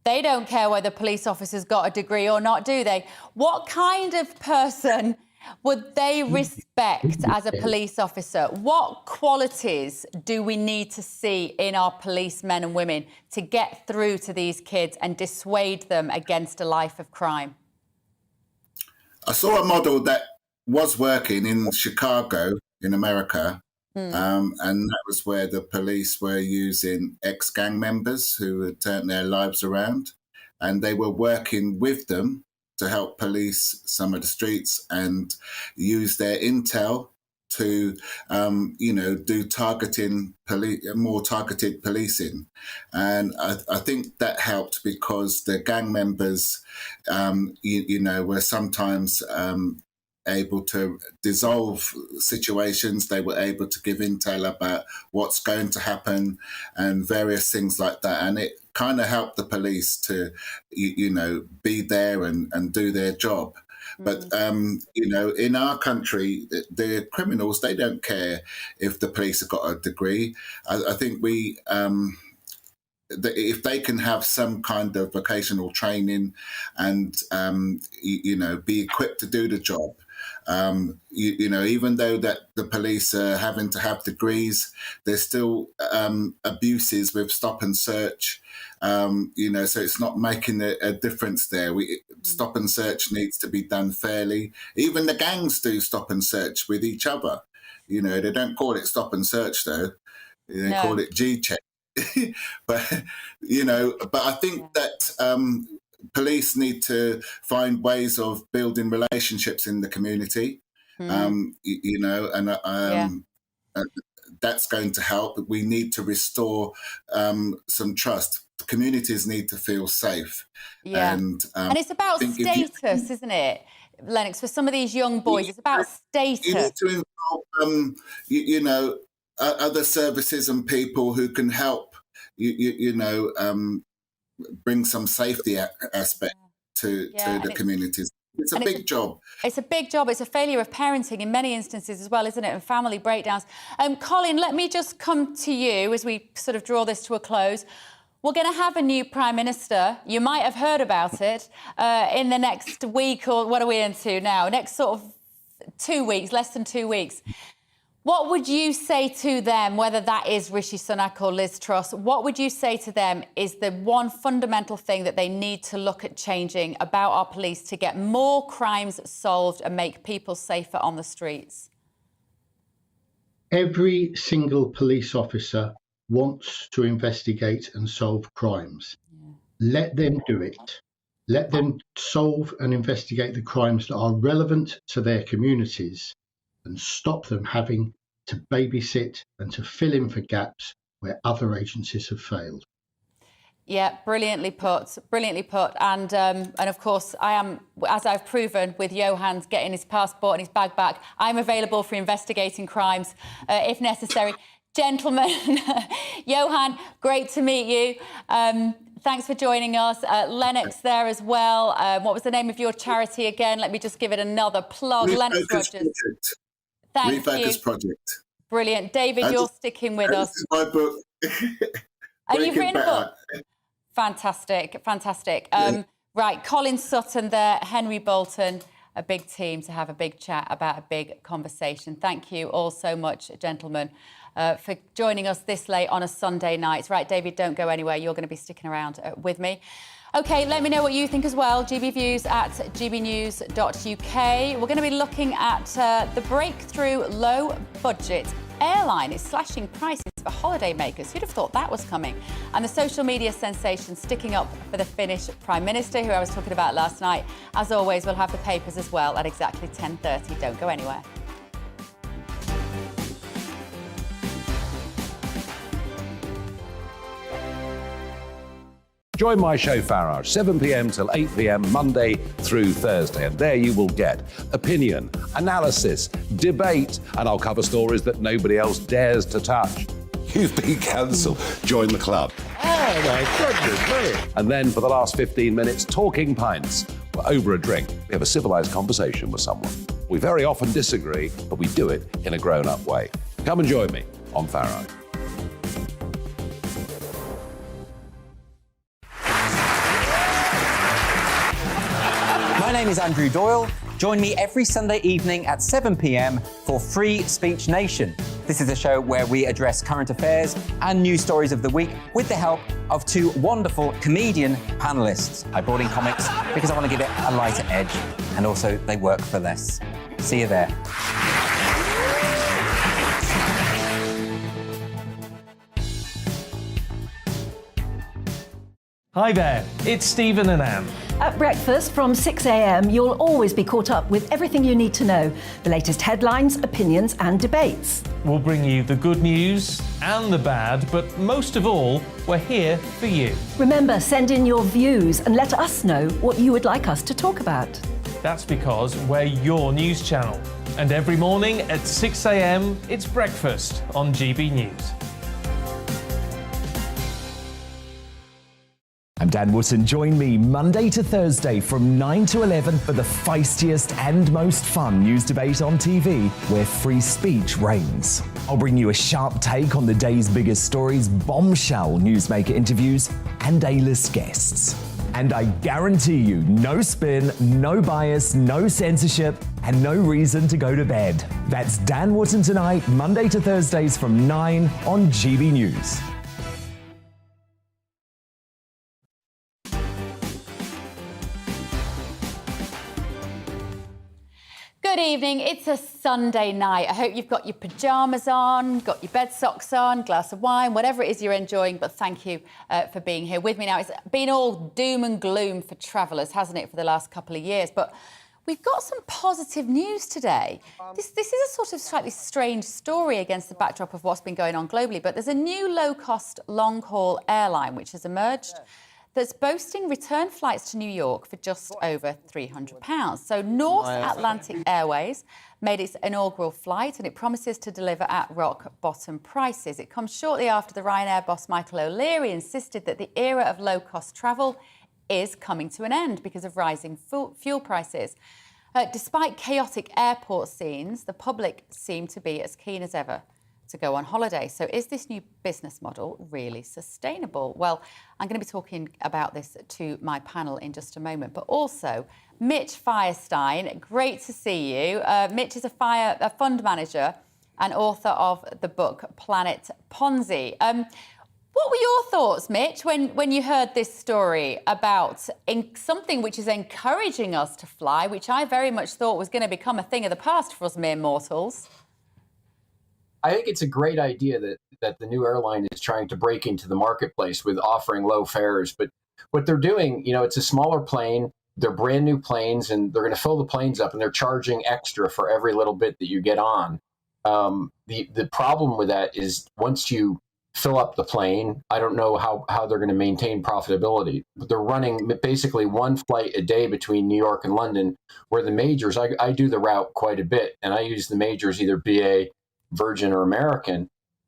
they don't care whether police officers got a degree or not, do they? What kind of person would they respect as a police officer? What qualities do we need to see in our policemen and women to get through to these kids and dissuade them against a life of crime? I saw a model that was working in Chicago in America, and that was where the police were using ex-gang members who had turned their lives around, and they were working with them to help police some of the streets and use their intel to, do more targeted policing. And I think that helped because the gang members, were sometimes able to dissolve situations. They were able to give intel about what's going to happen and various things like that. And it kind of helped the police to, be there and do their job. But, in our country, the criminals, they don't care if the police have got a degree. I think if they can have some kind of vocational training and, be equipped to do the job, even though that the police are having to have degrees, there's still abuses with stop and search. So it's not making a difference there. Stop and search needs to be done fairly. Even the gangs do stop and search with each other. They don't call it stop and search though. They call it G-check. but I think that police need to find ways of building relationships in the community, that's going to help. We need to restore some trust. Communities need to feel safe. Yeah. And it's about status, isn't it, Lennox? For some of these young boys, it's about status. You need to involve, other services and people who can help, bring some safety aspect to the communities. It's a big job. It's a big job. It's a failure of parenting in many instances as well, isn't it? And family breakdowns. Colin, let me just come to you as we sort of draw this to a close. We're going to have a new Prime Minister. You might have heard about it in the next week, or what are we into now? Next sort of 2 weeks, less than 2 weeks. What would you say to them, whether that is Rishi Sunak or Liz Truss, what would you say to them is the one fundamental thing that they need to look at changing about our police to get more crimes solved and make people safer on the streets? Every single police officer wants to investigate and solve crimes. Let them do it. Let them solve and investigate the crimes that are relevant to their communities, and stop them having to babysit and to fill in for gaps where other agencies have failed. Yeah, brilliantly put, brilliantly put. And of course, I am, as I've proven with Johan's getting his passport and his bag back, I'm available for investigating crimes if necessary. Gentlemen, Johan, great to meet you. Thanks for joining us. Lennox there as well. What was the name of your charity again? Let me just give it another plug. Lennox Rogers. Thank Refocus you. Project. Brilliant. David, you're sticking with us. This is my book. You've written a book? Fantastic, fantastic. Right, Colin Sutton there, Henry Bolton, a big team to have a big chat about a big conversation. Thank you all so much, gentlemen, for joining us this late on a Sunday night. Right, David, don't go anywhere. You're going to be sticking around with me. OK, let me know what you think as well. GBViews at gbnews.uk. We're going to be looking at the breakthrough low-budget airline is slashing prices for holidaymakers. Who'd have thought that was coming? And the social media sensation sticking up for the Finnish Prime Minister, who I was talking about last night. As always, we'll have the papers as well at exactly 10:30. Don't go anywhere. Join my show Farage, 7 p.m. till 8 p.m. Monday through Thursday. And there you will get opinion, analysis, debate, and I'll cover stories that nobody else dares to touch. You've been cancelled. Join the club. Oh, my goodness me. And then for the last 15 minutes, talking pints. We're over a drink. We have a civilised conversation with someone. We very often disagree, but we do it in a grown-up way. Come and join me on Farage. My name is Andrew Doyle. Join me every Sunday evening at 7 p.m. for Free Speech Nation. This is a show where we address current affairs and news stories of the week with the help of two wonderful comedian panellists. I brought in comics because I want to give it a lighter edge, and also they work for less. See you there. Hi there, it's Stephen and Anne. At breakfast from 6 a.m, you'll always be caught up with everything you need to know, the latest headlines, opinions and debates. We'll bring you the good news and the bad, but most of all, we're here for you. Remember, send in your views and let us know what you would like us to talk about. That's because we're your news channel. And every morning at 6 a.m, it's breakfast on GB News. I'm Dan Wootton. Join me Monday to Thursday from 9 to 11 for the feistiest and most fun news debate on TV, where free speech reigns. I'll bring you a sharp take on the day's biggest stories, bombshell newsmaker interviews, and A-list guests. And I guarantee you, no spin, no bias, no censorship, and no reason to go to bed. That's Dan Wootton Tonight, Monday to Thursdays from 9 on GB News. Good evening. It's a Sunday night. I hope you've got your pyjamas on, got your bed socks on, glass of wine, whatever it is you're enjoying. But thank you for being here with me now. It's been all doom and gloom for travellers, hasn't it, for the last couple of years? But we've got some positive news today. This is a sort of slightly strange story against the backdrop of what's been going on globally. But there's a new low-cost, long-haul airline which has emerged. that's boasting return flights to New York for just over £300. So North Atlantic Airways made its inaugural flight, and it promises to deliver at rock-bottom prices. It comes shortly after the Ryanair boss Michael O'Leary insisted that the era of low-cost travel is coming to an end because of rising fuel prices. Despite chaotic airport scenes, the public seem to be as keen as ever to go on holiday. So is this new business model really sustainable? Well, I'm going to be talking about this to my panel in just a moment, but also Mitch Firestein, great to see you. Mitch is a fund manager and author of the book Planet Ponzi. What were your thoughts, Mitch, when you heard this story about something which is encouraging us to fly, which I very much thought was going to become a thing of the past for us mere mortals? I think it's a great idea that the new airline is trying to break into the marketplace with offering low fares. But what they're doing, it's a smaller plane. They're brand new planes, and they're going to fill the planes up, and they're charging extra for every little bit that you get on. The problem with that is once you fill up the plane, I don't know how they're going to maintain profitability. But they're running basically one flight a day between New York and London, where the majors, I do the route quite a bit, and I use the majors, either BA, Virgin, or American,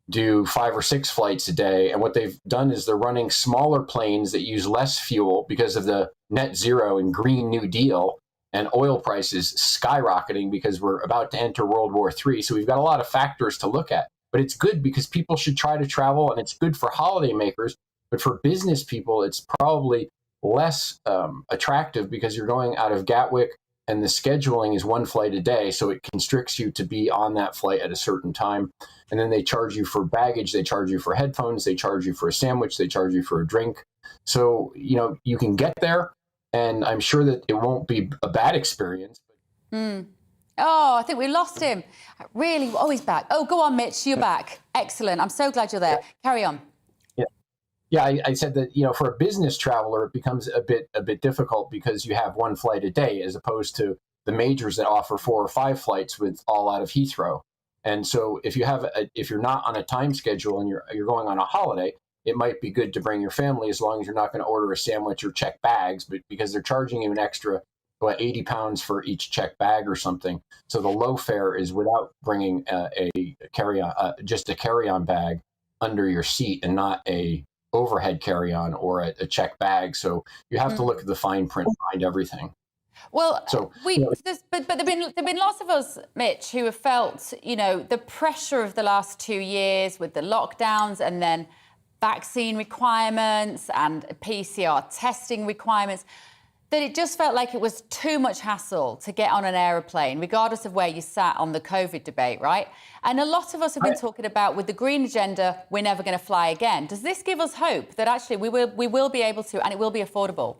do 5 or 6 flights a day. And what they've done is they're running smaller planes that use less fuel because of the net zero and Green New Deal and oil prices skyrocketing because we're about to enter World War III. So we've got a lot of factors to look at. But it's good because people should try to travel, and it's good for holidaymakers. But for business people, it's probably less attractive because you're going out of Gatwick, and the scheduling is one flight a day, so it constricts you to be on that flight at a certain time. And then they charge you for baggage, they charge you for headphones, they charge you for a sandwich, they charge you for a drink. So, you can get there, and I'm sure that it won't be a bad experience. Oh, I think we lost him. Really? Oh, he's back. Oh, go on, Mitch, you're back. Excellent. I'm so glad you're there. Carry on. Yeah, I said that, for a business traveler, it becomes a bit difficult because you have one flight a day as opposed to the majors that offer 4 or 5 flights with all out of Heathrow. And so if you're not on a time schedule and you're going on a holiday, it might be good to bring your family as long as you're not going to order a sandwich or check bags, but because they're charging you an extra £80 for each check bag or something. So the low fare is without bringing a carry-on, just a carry-on bag under your seat and not a overhead carry-on or a check bag. So you have to look at the fine print behind everything. Well, but there've been lots of us, Mitch, who have felt, the pressure of the last 2 years with the lockdowns and then vaccine requirements and PCR testing requirements, that it just felt like it was too much hassle to get on an aeroplane, regardless of where you sat on the COVID debate, right? And a lot of us have been talking about, with the green agenda, we're never going to fly again. Does this give us hope that actually we will be able to, and it will be affordable?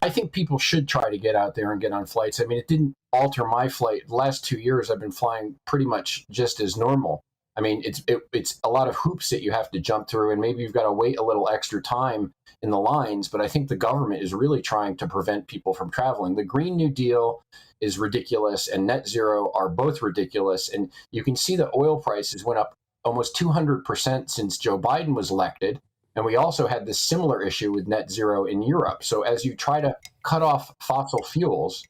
I think people should try to get out there and get on flights. I mean, it didn't alter my flight. The last 2 years, I've been flying pretty much just as normal. I mean, it's a lot of hoops that you have to jump through, and maybe you've got to wait a little extra time in the lines, but I think the government is really trying to prevent people from traveling. The Green New Deal is ridiculous, and net zero are both ridiculous. And you can see that oil prices went up almost 200% since Joe Biden was elected. And we also had this similar issue with net zero in Europe. So as you try to cut off fossil fuels,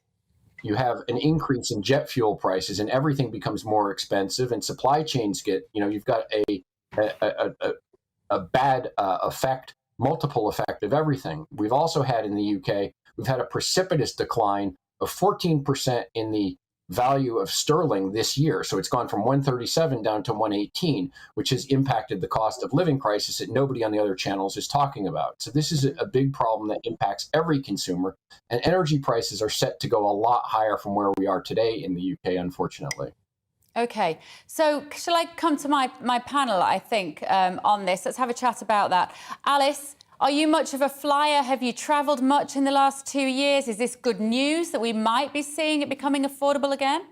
you have an increase in jet fuel prices, and everything becomes more expensive, and supply chains get, you've got a bad effect, multiple effect of everything. We've also had in the UK, we've had a precipitous decline of 14% in the value of sterling this year. So it's gone from 137 down to 118, which has impacted the cost of living crisis that nobody on the other channels is talking about. So this is a big problem that impacts every consumer, and energy prices are set to go a lot higher from where we are today in the UK, unfortunately. Okay, so shall I come to my panel, I think, on this? Let's have a chat about that. Alice, are you much of a flyer? Have you travelled much in the last 2 years? Is this good news that we might be seeing it becoming affordable again?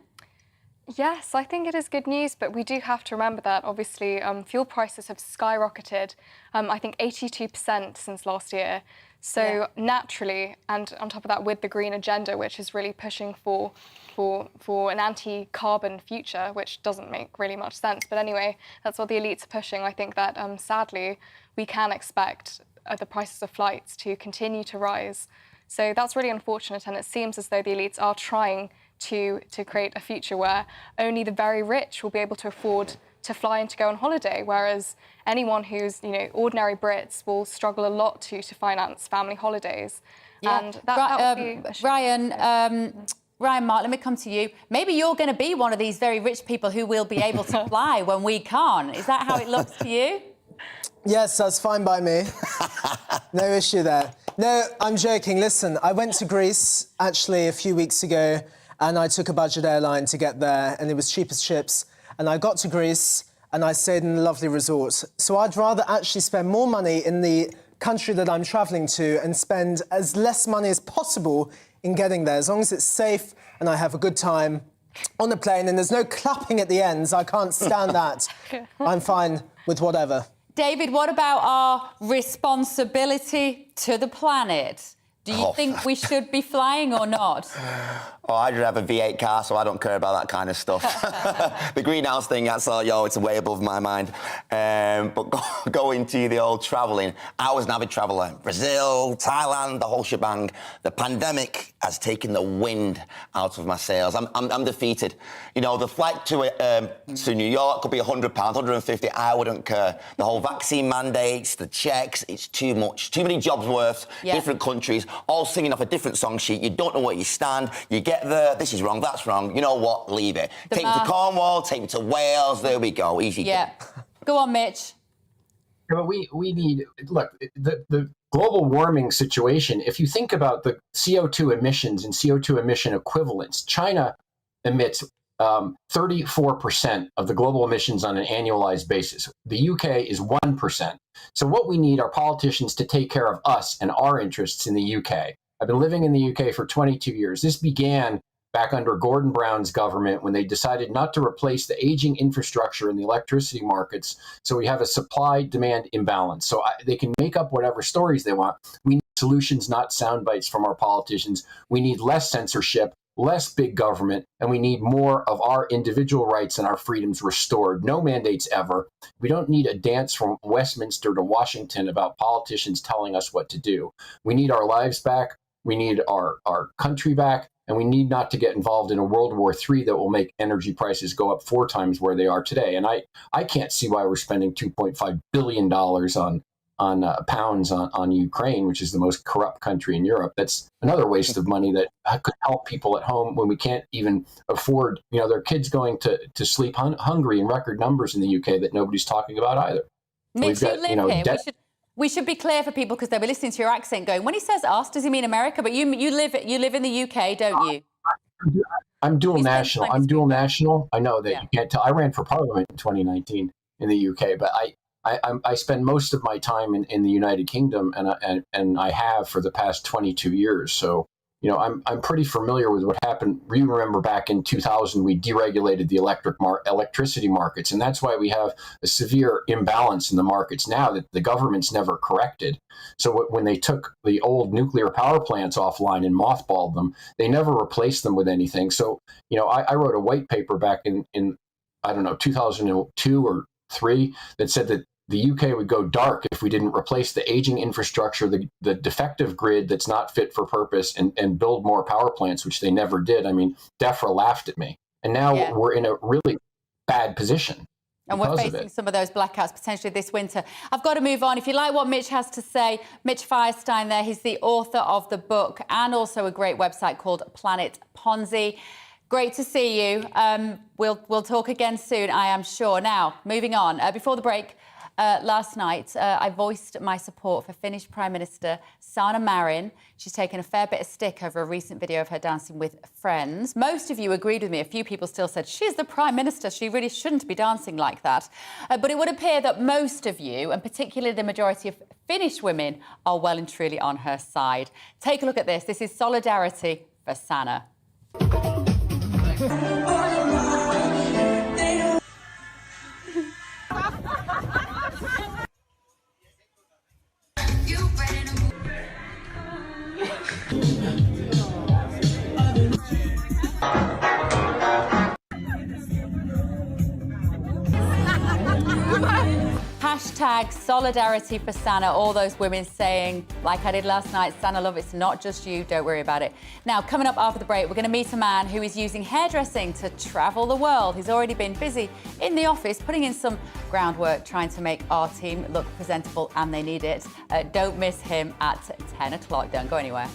Yes, I think it is good news, but we do have to remember that, obviously, fuel prices have skyrocketed, I think 82% since last year. So naturally, and on top of that, with the green agenda, which is really pushing for an anti-carbon future, which doesn't make really much sense. But anyway, that's what the elites are pushing. I think that, sadly, we can expect the prices of flights to continue to rise. So that's really unfortunate, and it seems as though the elites are trying to create a future where only the very rich will be able to afford to fly and to go on holiday, whereas anyone who's, ordinary Brits will struggle a lot to finance family holidays. Yeah. And that would be a shame. Ryan, Mark, let me come to you. Maybe you're going to be one of these very rich people who will be able to fly when we can't. Is that how it looks to you? Yes, that's fine by me. No issue there. No, I'm joking. Listen, I went to Greece, actually, a few weeks ago, and I took a budget airline to get there, and it was cheap as chips. And I got to Greece, and I stayed in a lovely resort. So I'd rather actually spend more money in the country that I'm travelling to and spend as less money as possible in getting there, as long as it's safe and I have a good time on the plane and there's no clapping at the ends. I can't stand that. I'm fine with whatever. David, what about our responsibility to the planet? Do you think we should be flying or not? Oh, I have a V8 car, so I don't care about that kind of stuff. The greenhouse thing, that's all, it's way above my mind. But going to the old travelling, I was an avid traveller. Brazil, Thailand, the whole shebang. The pandemic has taken the wind out of my sails. I'm defeated. The flight to New York could be £100, £150, I wouldn't care. The whole vaccine mandates, the checks, it's too much. Too many jobs worth, different countries, all singing off a different song sheet. You don't know where you stand. You get there, this is wrong, that's wrong. You know what? Leave it. Take me to Cornwall, take me to Wales. There we go. Easy. Yeah. Go on, Mitch. Yeah, but we need, look, the global warming situation, if you think about the CO2 emissions and CO2 emission equivalents, China emits 34% of the global emissions on an annualized basis. The UK is 1%. So what we need are politicians to take care of us and our interests in the UK. I've been living in the UK for 22 years. This began back under Gordon Brown's government when they decided not to replace the aging infrastructure in the electricity markets. So we have a supply-demand imbalance. So they can make up whatever stories they want. We need solutions, not sound bites from our politicians. We need less censorship, less big government, and we need more of our individual rights and our freedoms restored. No mandates ever. We don't need a dance from Westminster to Washington about politicians telling us what to do. We need our lives back. We need our country back, and we need not to get involved in a World War III that will make energy prices go up 4 times where they are today. And I can't see why we're spending $2.5 billion on pounds on Ukraine, which is the most corrupt country in Europe. That's another waste of money that could help people at home when we can't even afford, their kids going to sleep hungry in record numbers in the UK that nobody's talking about either. Mitch, you live here. We should be clear for people because they'll be listening to your accent going, when he says us, does he mean America? But you live in the UK, don't you? I'm dual national. I know that you can't tell. I ran for Parliament in 2019 in the UK, but I spend most of my time in the United Kingdom, and I have for the past 22 years. So, I'm pretty familiar with what happened. You remember back in 2000, we deregulated the electricity markets, and that's why we have a severe imbalance in the markets now that the government's never corrected. So when they took the old nuclear power plants offline and mothballed them, they never replaced them with anything. So, I wrote a white paper back in 2002 or 3 that said that the UK would go dark if we didn't replace the aging infrastructure, the defective grid that's not fit for purpose, and build more power plants, which they never did. I mean, DEFRA laughed at me. And now we're in a really bad position. And we're facing some of those blackouts potentially this winter. I've got to move on. If you like what Mitch has to say, Mitch Firestein there, he's the author of the book and also a great website called Planet Ponzi. Great to see you. We'll talk again soon, I am sure. Now, moving on. Before the break, last night, I voiced my support for Finnish Prime Minister Sanna Marin. She's taken a fair bit of stick over a recent video of her dancing with friends. Most of you agreed with me. A few people still said, she's the Prime Minister. She really shouldn't be dancing like that. But it would appear that most of you, and particularly the majority of Finnish women, are well and truly on her side. Take a look at this. This is solidarity for Sanna. Hashtag solidarity for Sana. All those women saying, like I did last night, Sana love, it's not just you, don't worry about it. Now, coming up after the break, we're going to meet a man who is using hairdressing to travel the world. He's already been busy in the office, putting in some groundwork, trying to make our team look presentable, and they need it. Don't miss him at 10 o'clock. Don't go anywhere.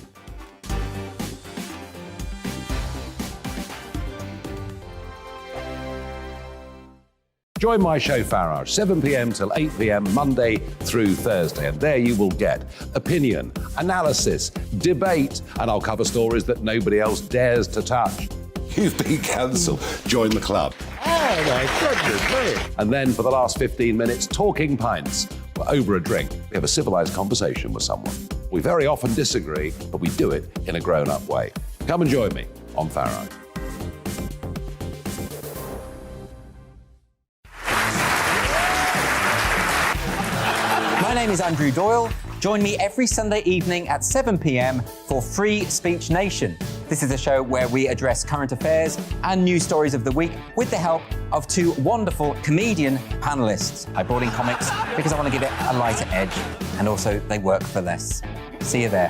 Join my show Farage, 7 p.m. till 8 p.m. Monday through Thursday. And there you will get opinion, analysis, debate, and I'll cover stories that nobody else dares to touch. You've been cancelled. Join the club. Oh, my goodness me. And then for the last 15 minutes, talking pints. We're over a drink. We have a civilised conversation with someone. We very often disagree, but we do it in a grown-up way. Come and join me on Farage. My name is Andrew Doyle. Join me every Sunday evening at 7 p.m. for Free Speech Nation. This is a show where we address current affairs and news stories of the week with the help of two wonderful comedian panellists. I brought in comics because I want to give it a lighter edge, and also they work for less. See you there.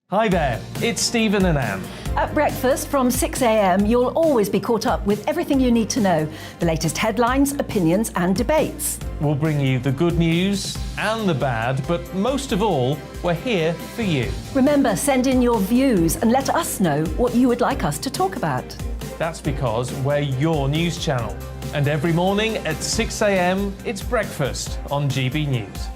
Hi there, it's Stephen and Anne. At breakfast from 6 a.m, you'll always be caught up with everything you need to know, the latest headlines, opinions and debates. We'll bring you the good news and the bad, but most of all, we're here for you. Remember, send in your views and let us know what you would like us to talk about. That's because we're your news channel. And every morning at 6 a.m, it's breakfast on GB News.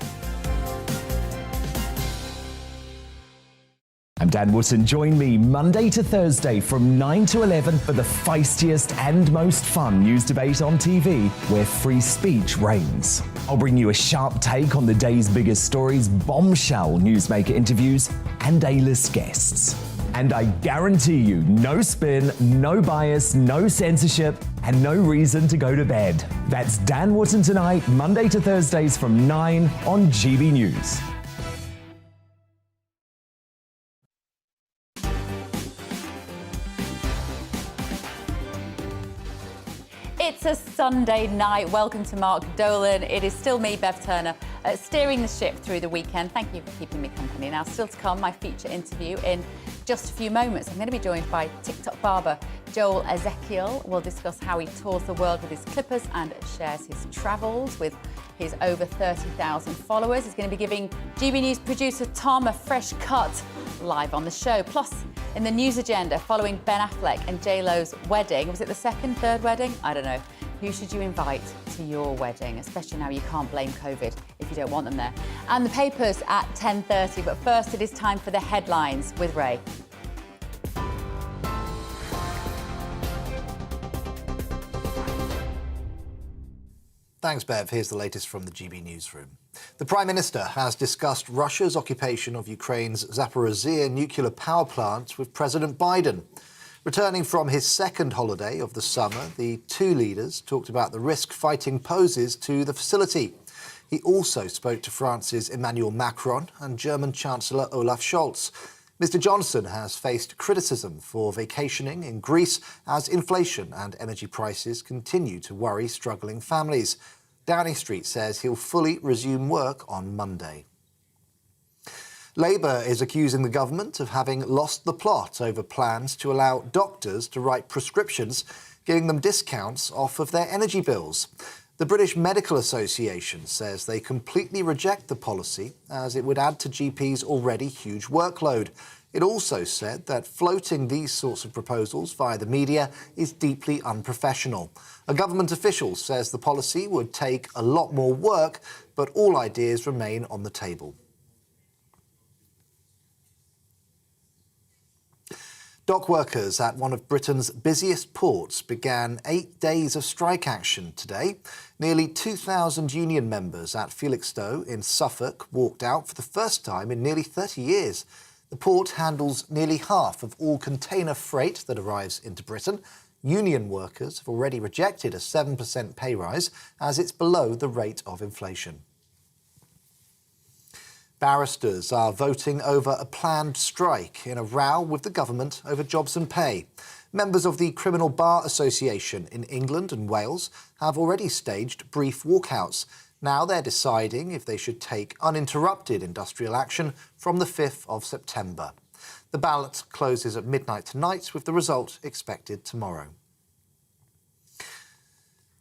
I'm Dan Wootton. Join me Monday to Thursday from 9 to 11 for the feistiest and most fun news debate on TV, where free speech reigns. I'll bring you a sharp take on the day's biggest stories, bombshell newsmaker interviews, and A-list guests. And I guarantee you, no spin, no bias, no censorship, and no reason to go to bed. That's Dan Wootton Tonight, Monday to Thursdays from 9 on GB News. It's a Sunday night. Welcome to Mark Dolan. It is still me, Bev Turner, steering the ship through the weekend. Thank you for keeping me company. Now, still to come, my feature interview in just a few moments. I'm going to be joined by TikTok barber Joel Ezekiel. We'll discuss how he tours the world with his clippers and shares his travels with his over 30,000 followers. He's going to be giving GB News producer Tom a fresh cut live on the show. Plus, in the news agenda, following Ben Affleck and J-Lo's wedding, was it the second, third wedding? I don't know. Who should you invite to your wedding, especially now you can't blame COVID if you don't want them there? And the papers at 10:30, but first it is time for the headlines with Ray. Thanks, Bev. Here's the latest from the GB Newsroom. The Prime Minister has discussed Russia's occupation of Ukraine's Zaporizhzhia nuclear power plant with President Biden. Returning from his second holiday of the summer, the two leaders talked about the risk fighting poses to the facility. He also spoke to France's Emmanuel Macron and German Chancellor Olaf Scholz. Mr. Johnson has faced criticism for vacationing in Greece as inflation and energy prices continue to worry struggling families. Downing Street says he'll fully resume work on Monday. Labour is accusing the government of having lost the plot over plans to allow doctors to write prescriptions, giving them discounts off of their energy bills. The British Medical Association says they completely reject the policy as it would add to GPs' already huge workload. It also said that floating these sorts of proposals via the media is deeply unprofessional. A government official says the policy would take a lot more work, but all ideas remain on the table. Dock workers at one of Britain's busiest ports began 8 days of strike action today. Nearly 2,000 union members at Felixstowe in Suffolk walked out for the first time in nearly 30 years. The port handles nearly half of all container freight that arrives into Britain. Union workers have already rejected a 7% pay rise as it's below the rate of inflation. Barristers are voting over a planned strike in a row with the government over jobs and pay. Members of the Criminal Bar Association in England and Wales have already staged brief walkouts. Now they're deciding if they should take uninterrupted industrial action from the 5th of September. The ballot closes at midnight tonight, with the result expected tomorrow.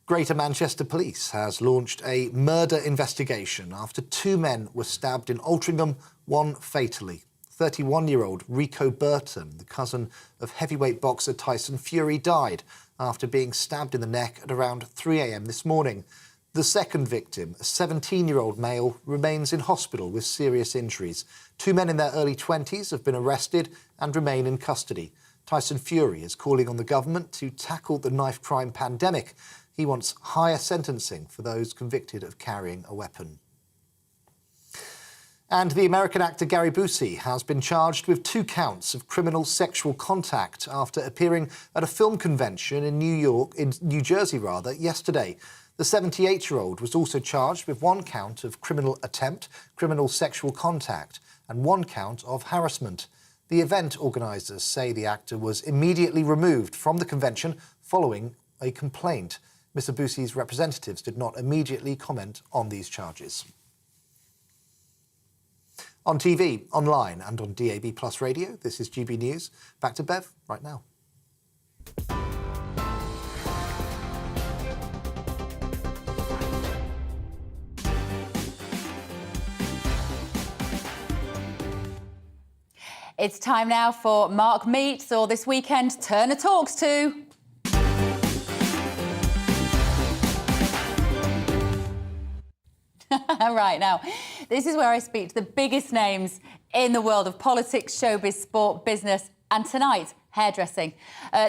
Greater Manchester Police has launched a murder investigation after 2 men were stabbed in Altrincham, one fatally. 31-year-old Rico Burton, the cousin of heavyweight boxer Tyson Fury, died after being stabbed in the neck at around 3 a.m. this morning. The second victim, a 17-year-old male, remains in hospital with serious injuries. 2 men in their early 20s have been arrested and remain in custody. Tyson Fury is calling on the government to tackle the knife crime pandemic. He wants higher sentencing for those convicted of carrying a weapon. And the American actor Gary Busey has been charged with 2 counts of criminal sexual contact after appearing at a film convention in New Jersey, yesterday. The 78-year-old was also charged with 1 count of criminal attempt, criminal sexual contact, and 1 count of harassment. The event organisers say the actor was immediately removed from the convention following a complaint. Mr. Busey's representatives did not immediately comment on these charges. On TV, online and on DAB+ radio, this is GB News. Back to Bev right now. It's time now for Mark Meets, or this weekend, Turner Talks to. Right, now, this is where I speak to the biggest names in the world of politics, showbiz, sport, business, and tonight, hairdressing.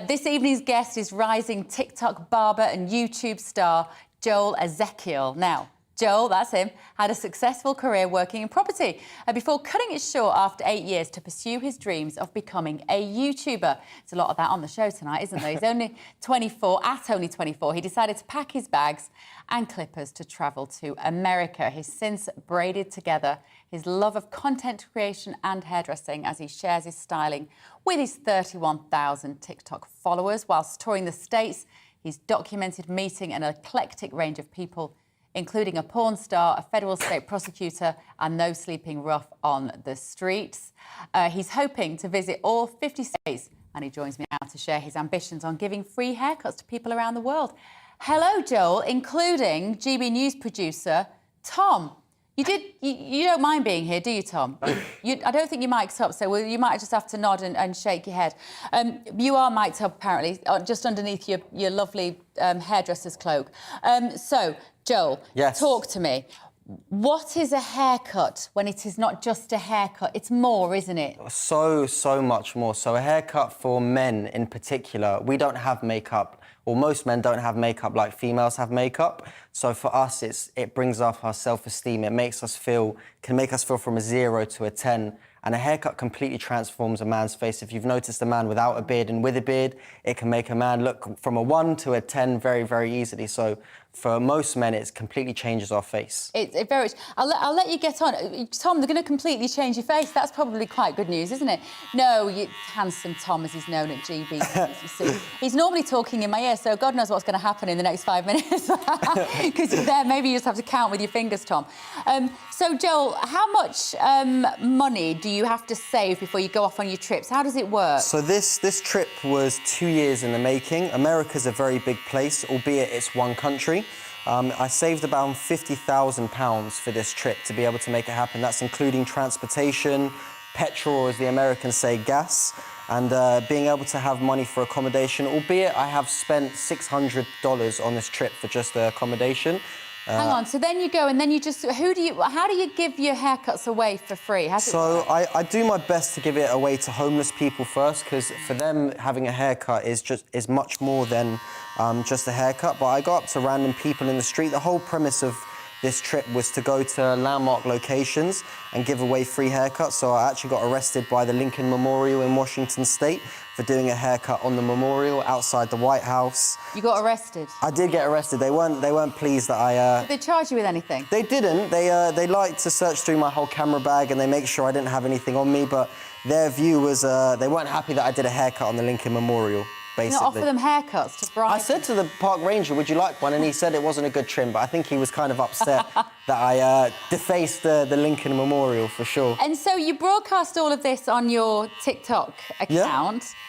This evening's guest is rising TikTok barber and YouTube star Joel Ezekiel. Now, Joel, that's him, had a successful career working in property before cutting it short after 8 years to pursue his dreams of becoming a YouTuber. There's a lot of that on the show tonight, isn't there? He's only 24. At only 24, he decided to pack his bags and clippers to travel to America. He's since braided together his love of content creation and hairdressing as he shares his styling with his 31,000 TikTok followers. Whilst touring the States, he's documented meeting an eclectic range of people, including a porn star, a federal state prosecutor, and those sleeping rough on the streets. He's hoping to visit all 50 states, and he joins me now to share his ambitions on giving free haircuts to people around the world. Hello, Joel, including GB News producer Tom. You don't mind being here, do you, Tom? I don't think your mic's up, so you might just have to nod and shake your head. You are mic'd up, apparently, just underneath your lovely hairdresser's cloak. So, Joel, yes. Talk to me. What is a haircut when it is not just a haircut? It's more, isn't it? So much more. So a haircut for men in particular, we don't have makeup, or most men don't have makeup like females have makeup. So for us, it brings up our self-esteem. It can make us feel from a 0 to a 10. And a haircut completely transforms a man's face. If you've noticed a man without a beard and with a beard, it can make a man look from a 1 to a 10 very, very easily. So for most men, it completely changes our face. I'll let you get on. Tom, they're going to completely change your face. That's probably quite good news, isn't it? No, handsome Tom, as he's known at GB. You see. He's normally talking in my ear, so God knows what's going to happen in the next 5 minutes. Because there, maybe you just have to count with your fingers, Tom. So, Joel, how much money do you have to save before you go off on your trips? How does it work? So this trip was 2 years in the making. America's a very big place, albeit it's one country. I saved about £50,000 for this trip to be able to make it happen. That's including transportation, petrol, or as the Americans say, gas, and being able to have money for accommodation, albeit I have spent $600 on this trip for just the accommodation. Hang on, so then you go and then you just... How do you give your haircuts away for free? I do my best to give it away to homeless people first, because for them, having a haircut is much more than just a haircut. But I go up to random people in the street. The whole premise of this trip was to go to landmark locations and give away free haircuts. So I actually got arrested by the Lincoln Memorial in Washington State for doing a haircut on the memorial outside the White House. You got arrested? I did get arrested. They weren't pleased that I... Did they charge you with anything? They didn't. They liked to search through my whole camera bag and they make sure I didn't have anything on me, but their view was they weren't happy that I did a haircut on the Lincoln Memorial, basically. You not offer them haircuts to bribe? I said to the park ranger, would you like one? And he said it wasn't a good trim, but I think he was kind of upset that I defaced the Lincoln Memorial, for sure. And so you broadcast all of this on your TikTok account. Yeah.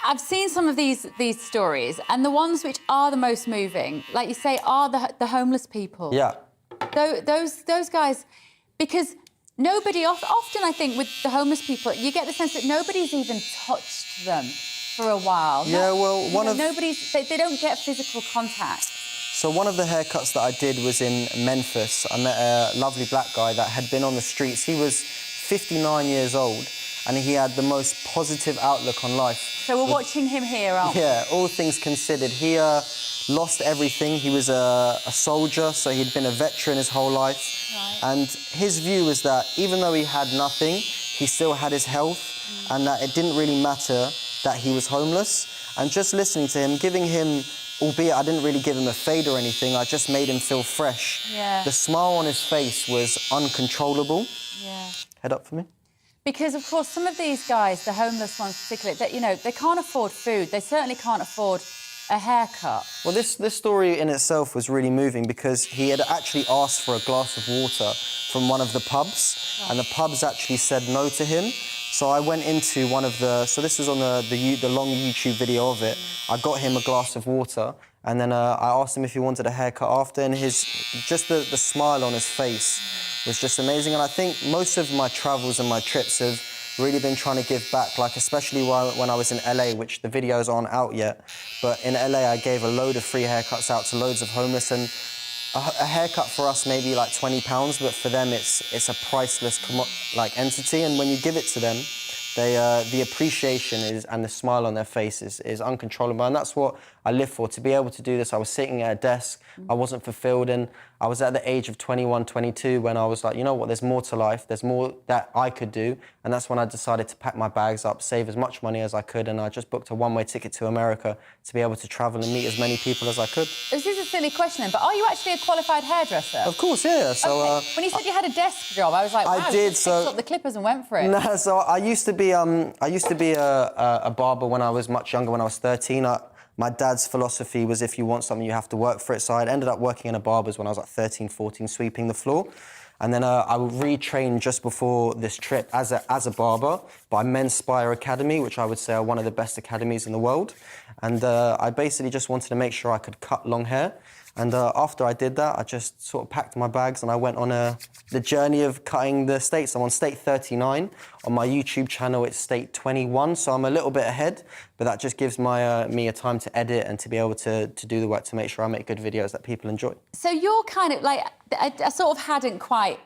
I've seen some of these stories, and the ones which are the most moving, like you say, are the homeless people. Yeah. Those guys, because nobody, often I think with the homeless people, you get the sense that nobody's even touched them for a while. Yeah, well, they don't get physical contact. So one of the haircuts that I did was in Memphis. I met a lovely black guy that had been on the streets. He was 59 years old, and he had the most positive outlook on life. So we're watching him here, aren't we? Yeah, all things considered. He lost everything. He was a soldier, so he'd been a veteran his whole life. Right. And his view was that even though he had nothing, he still had his health, and that it didn't really matter that he was homeless. And just listening to him, giving him, albeit I didn't really give him a fade or anything, I just made him feel fresh. Yeah. The smile on his face was uncontrollable. Yeah. Head up for me. Because, of course, some of these guys, the homeless ones particularly, they can't afford food. They certainly can't afford a haircut. Well, this story in itself was really moving because he had actually asked for a glass of water from one of the pubs, and the pubs actually said no to him. So I went into one of the... So this was on the long YouTube video of it. I got him a glass of water, and then I asked him if he wanted a haircut after, and just the smile on his face was just amazing. And I think most of my travels and my trips have really been trying to give back, like especially when I was in LA, which the videos aren't out yet. But in LA, I gave a load of free haircuts out to loads of homeless, and a haircut for us may be like £20, but for them it's a priceless entity. And when you give it to them, the appreciation and the smile on their face is uncontrollable, and that's what I live for, to be able to do this. I was sitting at a desk, I wasn't fulfilled, and I was at the age of 21, 22 when I was like, you know what, there's more to life, there's more that I could do, and that's when I decided to pack my bags up, save as much money as I could, and I just booked a one-way ticket to America to be able to travel and meet as many people as I could. This is a silly question then, but are you actually a qualified hairdresser? Of course, yeah. So, okay. When you said you had a desk job, I was like, wow, I did, you picked up the clippers and went for it. No, so I used to be a barber when I was much younger, when I was 13. My dad's philosophy was if you want something, you have to work for it. So I ended up working in a barber's when I was like 13, 14, sweeping the floor. And then I retrained just before this trip as a barber by Menspire Academy, which I would say are one of the best academies in the world. And I basically just wanted to make sure I could cut long hair. And after I did that, I just sort of packed my bags and I went on the journey of cutting the states. I'm on state 39. On my YouTube channel, it's state 21, so I'm a little bit ahead, but that just gives me a time to edit and to be able to do the work to make sure I make good videos that people enjoy. So you're kind of like, I sort of hadn't quite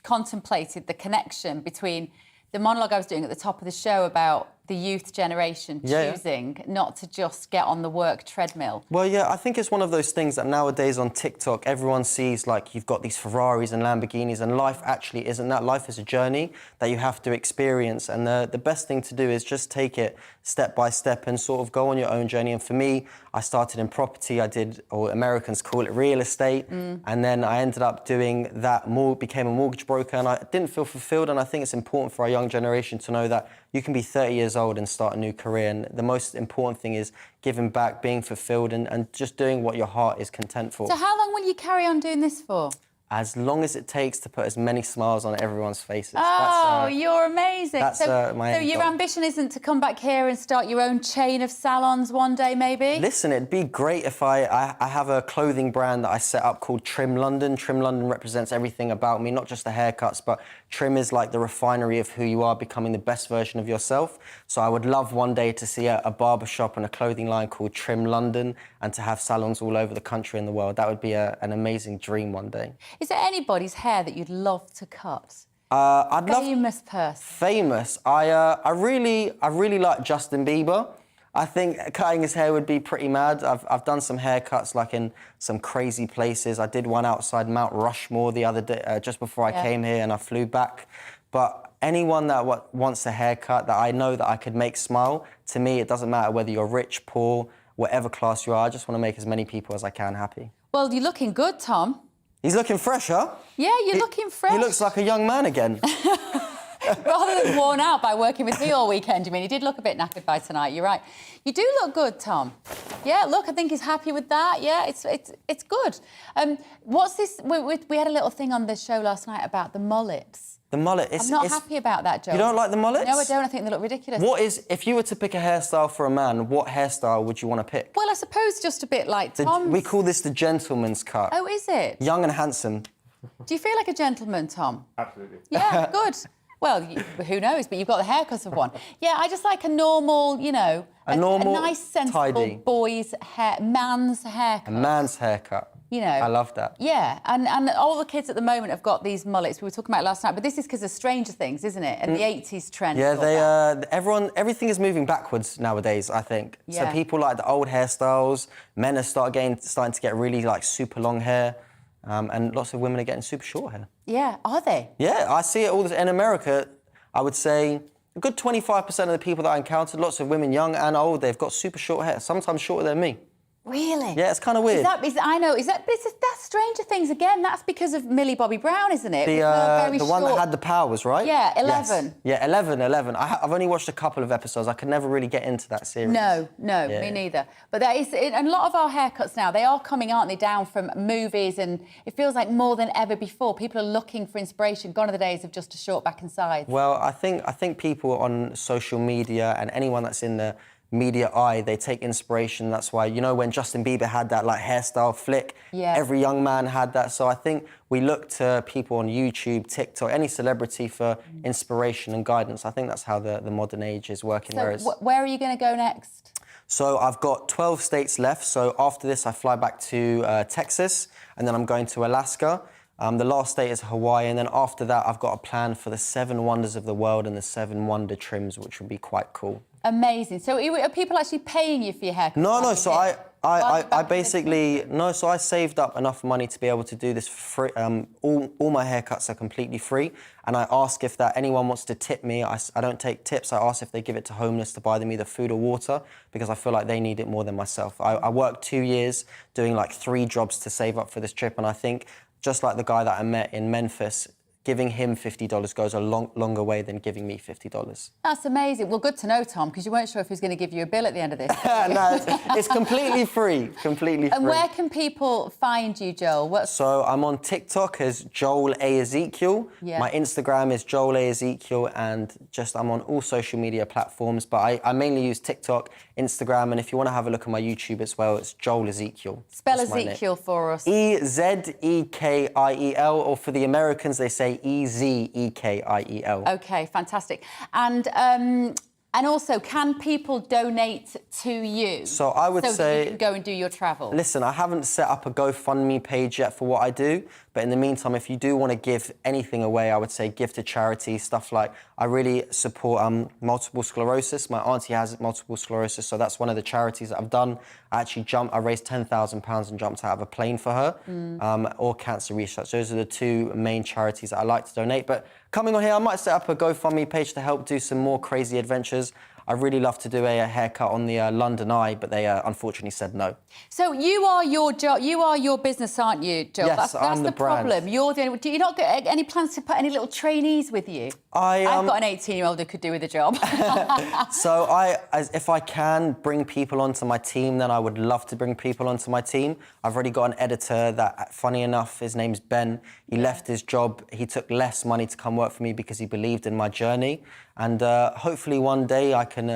contemplated the connection between the monologue I was doing at the top of the show about the youth generation choosing not to just get on the work treadmill. Well, yeah, I think it's one of those things that nowadays on TikTok, everyone sees, like, you've got these Ferraris and Lamborghinis, and life actually isn't that. Life is a journey that you have to experience, and the best thing to do is just take it step by step and sort of go on your own journey. And for me, I started in property. I did, or Americans call it real estate, and then I ended up doing that, became a mortgage broker, and I didn't feel fulfilled. And I think it's important for our young generation to know that you can be 30 years old and start a new career, and the most important thing is giving back, being fulfilled, and just doing what your heart is content for. So how long will you carry on doing this for? As long as it takes to put as many smiles on everyone's faces. Oh, you're amazing. That's my your ambition isn't to come back here and start your own chain of salons one day, maybe? Listen, it'd be great if I have a clothing brand that I set up called Trim London. Trim London represents everything about me, not just the haircuts, but Trim is like the refinery of who you are, becoming the best version of yourself. So I would love one day to see a barber shop and a clothing line called Trim London, and to have salons all over the country and the world. That would be an amazing dream one day. Is there anybody's hair that you'd love to cut? Famous person. Famous. I really like Justin Bieber. I think cutting his hair would be pretty mad. I've done some haircuts like in some crazy places. I did one outside Mount Rushmore the other day, just before I came here, and I flew back. But anyone that wants a haircut that I know that I could make smile, to me, it doesn't matter whether you're rich, poor, whatever class you are. I just want to make as many people as I can happy. Well, you're looking good, Tom. He's looking fresh, huh? Yeah, you're looking fresh. He looks like a young man again. Rather than worn out by working with me all weekend, you mean? You did look a bit knackered by tonight, you're right. You do look good, Tom. Yeah, look, I think he's happy with that. Yeah, it's good. What's this? We had a little thing on the show last night about the mullets. The mullet. I'm not happy about that, Joe. You don't like the mullets? No, I don't. I think they look ridiculous. If you were to pick a hairstyle for a man, what hairstyle would you want to pick? Well, I suppose just a bit like Tom's. We call this the gentleman's cut. Oh, is it? Young and handsome. Do you feel like a gentleman, Tom? Absolutely. Yeah, good. Well, who knows, but you've got the haircut of one. Yeah, I just like a normal, you know, a nice, sensible tidy. Boy's hair, man's haircut. A man's haircut. You know. I love that. Yeah, and all the kids at the moment have got these mullets. We were talking about it last night, but this is because of Stranger Things, isn't it? And the 80s trend. Yeah, everything is moving backwards nowadays, I think. Yeah. So people like the old hairstyles. Men are starting to get really like super long hair. And lots of women are getting super short hair. Yeah, are they? Yeah, I see it all in America. I would say a good 25% of the people that I encountered, lots of women, young and old, they've got super short hair, sometimes shorter than me. Really? Yeah, it's kind of weird. I know. That's Stranger Things again. That's because of Millie Bobby Brown, isn't it? The one that had the powers, right? Yeah, 11. Yes. Yeah, 11. I've only watched a couple of episodes. I could never really get into that series. No, me neither. But there is, and a lot of our haircuts now, they are coming, aren't they, down from movies, and it feels like more than ever before. People are looking for inspiration. Gone are the days of just a short back and sides. Well, I think people on social media and anyone that's in the media eye, they take inspiration. That's why, you know, when Justin Bieber had that like hairstyle flick, every young man had that. So I think we look to people on YouTube, TikTok, any celebrity for inspiration and guidance. I think that's how the modern age is working. So where are you going to go next? So I've got 12 states left. So after this, I fly back to Texas, and then I'm going to Alaska. The last state is Hawaii, and then after that, I've got a plan for the 7 wonders of the world and the 7 wonder trims, which would be quite cool. Amazing. So are people actually paying you for your haircut? No. So I basically so I saved up enough money to be able to do this for free. All my haircuts are completely free, and I ask if anyone wants to tip me. I don't take tips. I ask if they give it to homeless to buy them either food or water, because I feel like they need it more than myself. I worked 2 years doing like 3 jobs to save up for this trip, and I think just like the guy that I met in Memphis, giving him $50 goes a longer way than giving me $50. That's amazing. Well, good to know, Tom, because you weren't sure if he was going to give you a bill at the end of this. No, it's completely free. Completely free. And where can people find you, Joel? So I'm on TikTok as Joel A. Ezekiel. Yeah. My Instagram is Joel A. Ezekiel, and I'm on all social media platforms, but I mainly use TikTok, Instagram, and if you want to have a look at my YouTube as well, it's Joel Ezekiel. Spell Ezekiel for us. Ezekiel, or for the Americans, they say Ezekiel. OK, fantastic. And also, can people donate to you? So I would say that you can go and do your travel. Listen, I haven't set up a GoFundMe page yet for what I do, but in the meantime, if you do want to give anything away, I would say give to charity, stuff like I really support multiple sclerosis. My auntie has multiple sclerosis, so that's one of the charities that I've done. I raised £10,000 and jumped out of a plane for her, or cancer research. Those are the 2 main charities that I like to donate. But coming on here, I might set up a GoFundMe page to help do some more crazy adventures. I really love to do a haircut on the London Eye, but they unfortunately said no. So you are your business, aren't you, Joel? Yes, that's I'm the brand. problem. Do you not get any plans to put any little trainees with you? I've got an 18-year-old who could do with a job. So if I can bring people onto my team, then I would love to bring people onto my team. I've already got an editor that, funny enough, his name's Ben. He left his job. He took less money to come work for me because he believed in my journey. And hopefully one day I can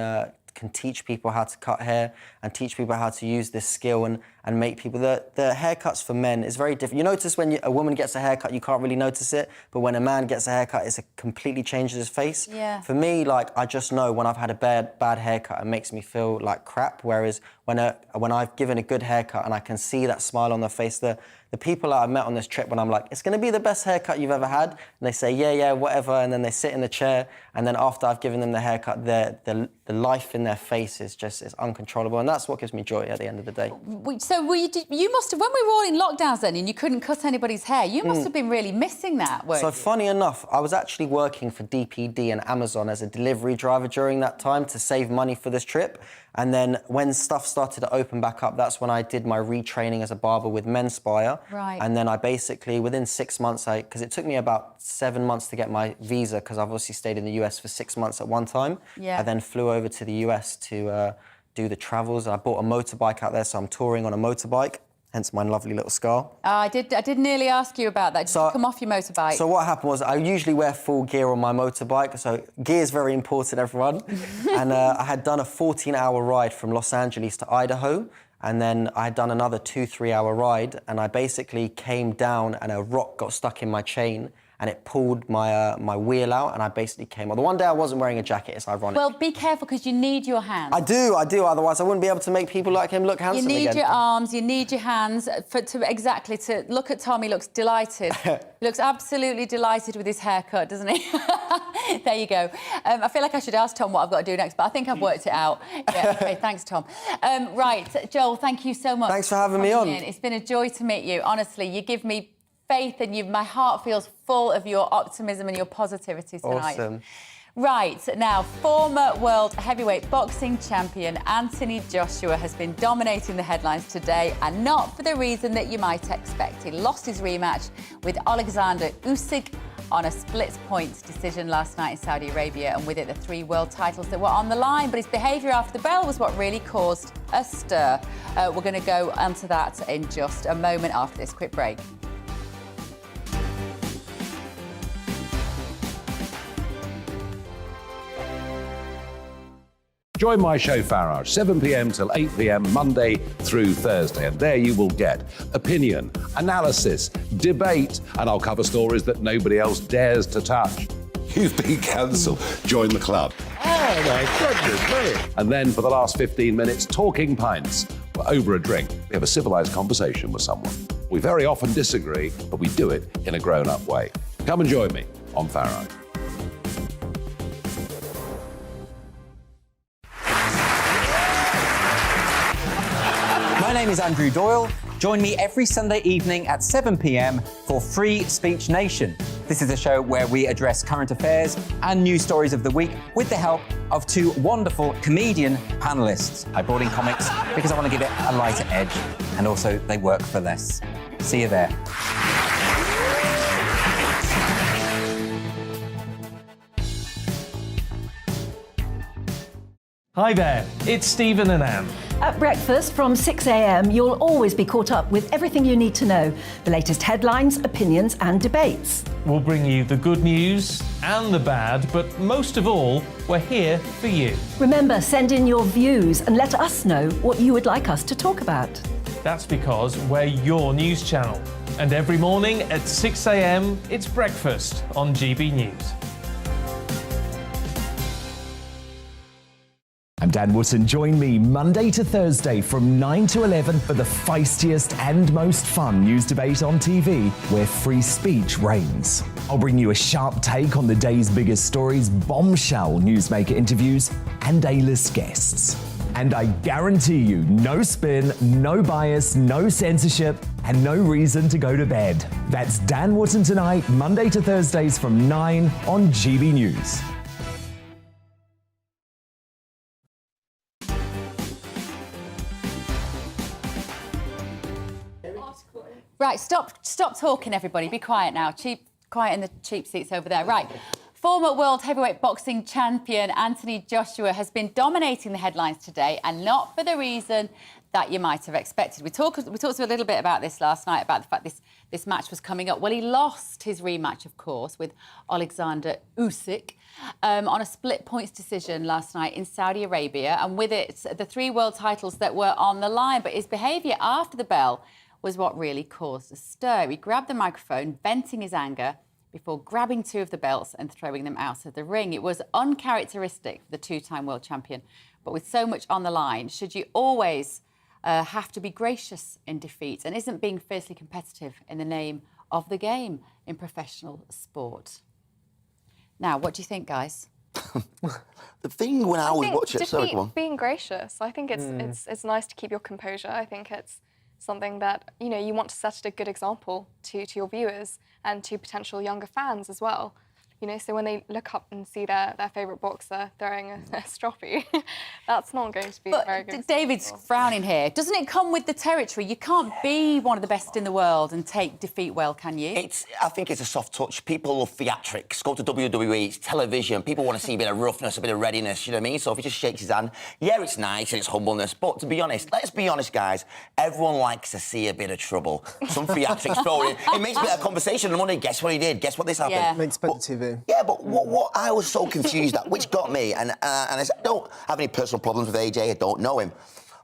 teach people how to cut hair and teach people how to use this skill and make people... The haircuts for men is very different. You notice when a woman gets a haircut, you can't really notice it, but when a man gets a haircut, it completely changes his face. Yeah. For me, like, I just know when I've had a bad haircut, it makes me feel like crap, whereas when I've given a good haircut and I can see that smile on their face, the people that I've met on this trip, when I'm like, it's going to be the best haircut you've ever had, and they say, yeah, whatever, and then they sit in the chair, and then after I've given them the haircut, the life in in their face is just it's uncontrollable, and that's what gives me joy at the end of the day. So you must have, when we were all in lockdowns then and you couldn't cut anybody's hair, you must have been really missing that, weren't So you? funny enough, I was actually working for DPD and Amazon as a delivery driver during that time to save money for this trip. And then when stuff started to open back up, that's when I did my retraining as a barber with Menspire. Right. And then I basically, within 6 months, because it took me about 7 months to get my visa, because I've obviously stayed in the US for 6 months at one time. Yeah. I then flew over to the US to do the travels. I bought a motorbike out there, so I'm touring on a motorbike, hence my lovely little scar. I did nearly ask you about that. Did you come off your motorbike? So what happened was I usually wear full gear on my motorbike, so gear is very important, everyone. And I had done a 14-hour ride from Los Angeles to Idaho, and then I had done another 2-3 hour ride, and I basically came down and a rock got stuck in my chain, and it pulled my my wheel out, and I basically came on. The one day I wasn't wearing a jacket, it's ironic. Well, be careful, because you need your hands. I do, otherwise I wouldn't be able to make people like him look handsome You need again. your arms, you need your hands to look at Tom. He looks delighted. He looks absolutely delighted with his haircut, doesn't he? There you go. I feel like I should ask Tom what I've got to do next, but I think I've worked it out. Yeah, okay, thanks, Tom. Right, Joel, thank you so much. Thanks for having me on. It's been a joy to meet you. Honestly, you give me faith, and my heart feels full of your optimism and your positivity tonight. Awesome. Right, now, former world heavyweight boxing champion Anthony Joshua has been dominating the headlines today, and not for the reason that you might expect. He lost his rematch with Alexander Usyk on a split-point decision last night in Saudi Arabia, and with it the 3 world titles that were on the line. But his behaviour after the bell was what really caused a stir. We're going to go onto that in just a moment after this quick break. Join my show Farage, 7 p.m. till 8 p.m. Monday through Thursday. And there you will get opinion, analysis, debate, and I'll cover stories that nobody else dares to touch. You've been cancelled. Join the club. Oh, my goodness me. And then for the last 15 minutes, talking pints. We're over a drink. We have a civilised conversation with someone. We very often disagree, but we do it in a grown-up way. Come and join me on Farage. My name is Andrew Doyle. Join me every Sunday evening at 7 p.m. for Free Speech Nation. This is a show where we address current affairs and news stories of the week with the help of 2 wonderful comedian panellists. I brought in comics because I want to give it a lighter edge, and also they work for less. See you there. Hi there, it's Stephen and Anne. At breakfast from 6 a.m, you'll always be caught up with everything you need to know, the latest headlines, opinions and debates. We'll bring you the good news and the bad, but most of all, we're here for you. Remember, send in your views and let us know what you would like us to talk about. That's because we're your news channel. And every morning at 6 a.m, it's breakfast on GBNews. I'm Dan Wootton. Join me Monday to Thursday from 9 to 11 for the feistiest and most fun news debate on TV, where free speech reigns. I'll bring you a sharp take on the day's biggest stories, bombshell newsmaker interviews, and A-list guests. And I guarantee you, no spin, no bias, no censorship, and no reason to go to bed. That's Dan Wootton Tonight, Monday to Thursdays from 9 on GB News. Right, stop talking, everybody. Be quiet now. Quiet in the cheap seats over there. Right. Former world heavyweight boxing champion Anthony Joshua has been dominating the headlines today, and not for the reason that you might have expected. We talked a little bit about this last night, about the fact this match was coming up. Well, he lost his rematch, of course, with Alexander Usyk on a split points decision last night in Saudi Arabia, and with it, the 3 world titles that were on the line. But his behaviour after the bell was what really caused a stir. He grabbed the microphone, venting his anger, before grabbing 2 of the belts and throwing them out of the ring. It was uncharacteristic for the 2-time world champion. But with so much on the line, should you always have to be gracious in defeat? And isn't being fiercely competitive in the name of the game in professional sport? Now, what do you think, guys? The thing when I was watching it, sorry, go on. Being gracious. I think it's nice to keep your composure. I think it's something that, you know, you want to set a good example to your viewers and to potential younger fans as well. You know, so when they look up and see their favourite boxer throwing a stroppy, that's not going to be very good. David's frowning here. Doesn't it come with the territory? You can't be one of the best in the world and take defeat well, can you? I think it's a soft touch. People love theatrics. Go to WWE, it's television. People want to see a bit of roughness, a bit of readiness, you know what I mean? So if he just shakes his hand, yeah, it's nice and it's humbleness. But to be honest, let's be honest, guys, everyone likes to see a bit of trouble. Some theatrics thrown in. It makes a bit of conversation on Monday. Guess what he did? Guess what this happened? Yeah. Makes better TV. Yeah, but what I was so confused at, which got me, and I don't have any personal problems with AJ, I don't know him,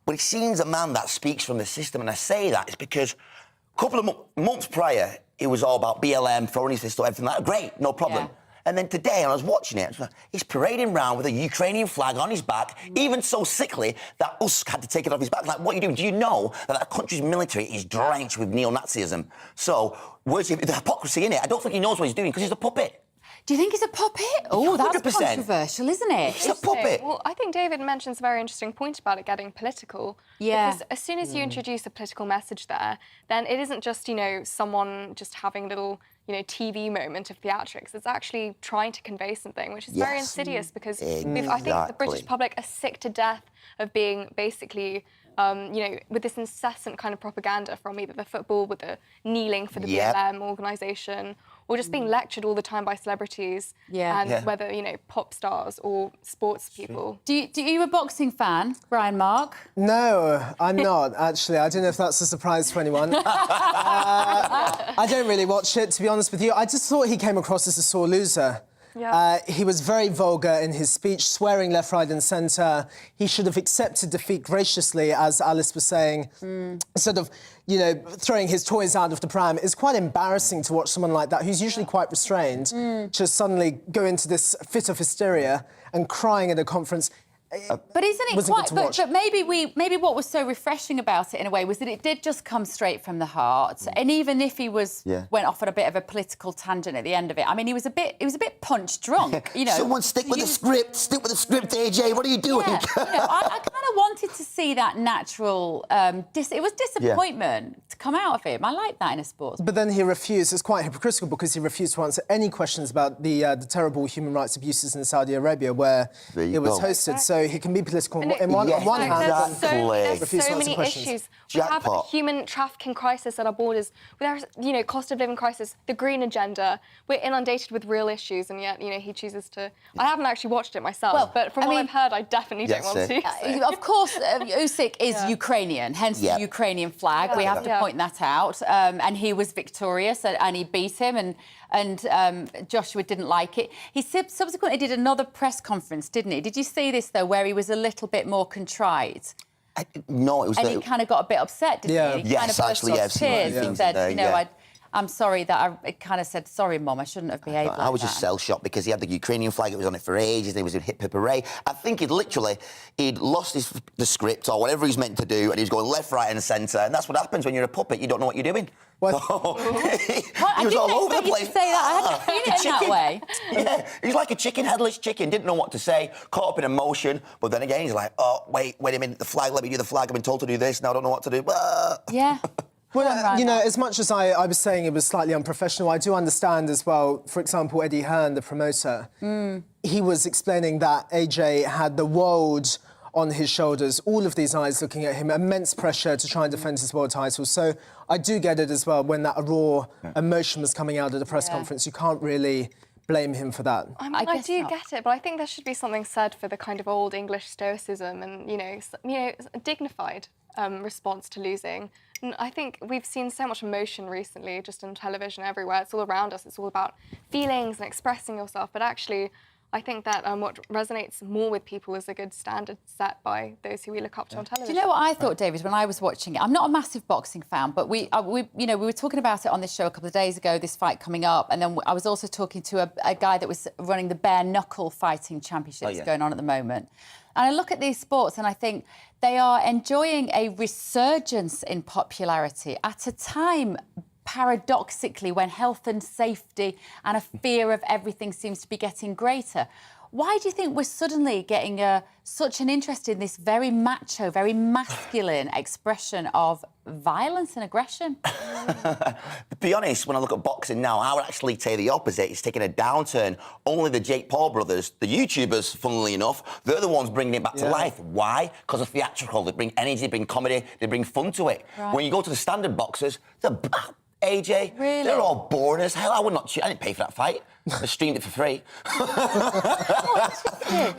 but he seems a man that speaks from the system, and I say that is because a couple of months prior, it was all about BLM, throwing his fist, everything like that. Great, no problem. Yeah. And then today, and I was watching it, he's parading around with a Ukrainian flag on his back, even so sickly that Usk had to take it off his back. Like, what are you doing? Do you know that that country's military is drenched with neo-Nazism? So, where's the hypocrisy in it? I don't think he knows what he's doing because he's a puppet. Do you think he's a puppet? Oh, that's 100%. Controversial, isn't it? He's a puppet. Well, I think David mentions a very interesting point about it getting political. Yeah. Because as soon as you introduce a political message there, then it isn't just, you know, someone just having a little, you know, TV moment of theatrics. It's actually trying to convey something, which is very insidious because I think the British public are sick to death of being basically... you know, with this incessant kind of propaganda from either the football with the kneeling for the BLM organisation or just being lectured all the time by celebrities and whether, you know, pop stars or sports people. Do you a boxing fan, Brian Mark? No, I'm not, actually. I don't know if that's a surprise to anyone. I don't really watch it, to be honest with you. I just thought he came across as a sore loser. Yeah. He was very vulgar in his speech, swearing left, right and centre. He should have accepted defeat graciously, as Alice was saying, instead of, you know, throwing his toys out of the pram. It's quite embarrassing to watch someone like that, who's usually quite restrained, just suddenly go into this fit of hysteria and crying at a conference. But isn't it quite? But maybe what was so refreshing about it in a way was that it did just come straight from the heart. And even if he went off on a bit of a political tangent at the end of it, I mean, he was a bit punch drunk. You know, someone stick with the script. Stick with the script, AJ. What are you doing? Yeah, you know, I kind of wanted to see that natural. It was disappointment to come out of him. I like that in a sport. But then he refused. It's quite hypocritical because he refused to answer any questions about the terrible human rights abuses in Saudi Arabia, where it was hosted. So he can be political on one hand. There's so many issues. We have a human trafficking crisis at our borders. There's, you know, cost of living crisis, the green agenda. We're inundated with real issues, and yet, you know, he chooses to. I haven't actually watched it myself, but from what I've heard, I definitely don't want to. Of course, Usyk is Ukrainian, hence the Ukrainian flag. We have to point that out. And he was victorious, and he beat him, and Joshua didn't like it. He subsequently did another press conference, didn't he? Did you see this, though, where he was a little bit more contrite? No, it was... And he kind of got a bit upset, didn't he? He kind of burst into tears and said, you know, I'm sorry that I kind of said, sorry, Mum, I shouldn't have behaved like that. I was just shell-shocked because he had the Ukrainian flag, it was on it for ages, he was in hip hooray. I think he'd lost the script or whatever he's meant to do, and he was going left, right and centre, and that's what happens when you're a puppet, you don't know what you're doing. I was all over the place. To say that. I hadn't seen it in that way. Yeah, he's like a chicken, headless chicken, didn't know what to say, caught up in emotion, but then again, he's like, oh, wait a minute, the flag, let me do the flag, I've been told to do this, now I don't know what to do. Yeah. Well, you know, as much as I was saying it was slightly unprofessional, I do understand as well, for example, Eddie Hearn, the promoter, he was explaining that AJ had the world on his shoulders, all of these eyes looking at him, immense pressure to try and defend his world title. So I do get it as well, when that raw emotion was coming out at the press conference, you can't really blame him for that. I mean, I do get it, but I think there should be something said for the kind of old English stoicism and, you know, a dignified response to losing. And I think we've seen so much emotion recently, just on television everywhere. It's all around us. It's all about feelings and expressing yourself. But actually, I think that what resonates more with people is a good standard set by those who we look up to on television. Do you know what I thought, David, when I was watching it? I'm not a massive boxing fan, but we were talking about it on this show a couple of days ago, this fight coming up, and then I was also talking to a guy that was running the bare knuckle fighting championships going on at the moment. And I look at these sports and I think they are enjoying a resurgence in popularity at a time, paradoxically, when health and safety and a fear of everything seems to be getting greater. Why do you think we're suddenly getting such an interest in this very macho, very masculine expression of violence and aggression? To be honest, when I look at boxing now, I would actually say the opposite. It's taking a downturn. Only the Jake Paul brothers, the YouTubers, funnily enough, they're the ones bringing it back to life. Why? Because of theatrical. They bring energy, they bring comedy, they bring fun to it. Right. When you go to the standard boxers, AJ, really? They're all boring as hell. I would not. I didn't pay for that fight. I streamed it for free.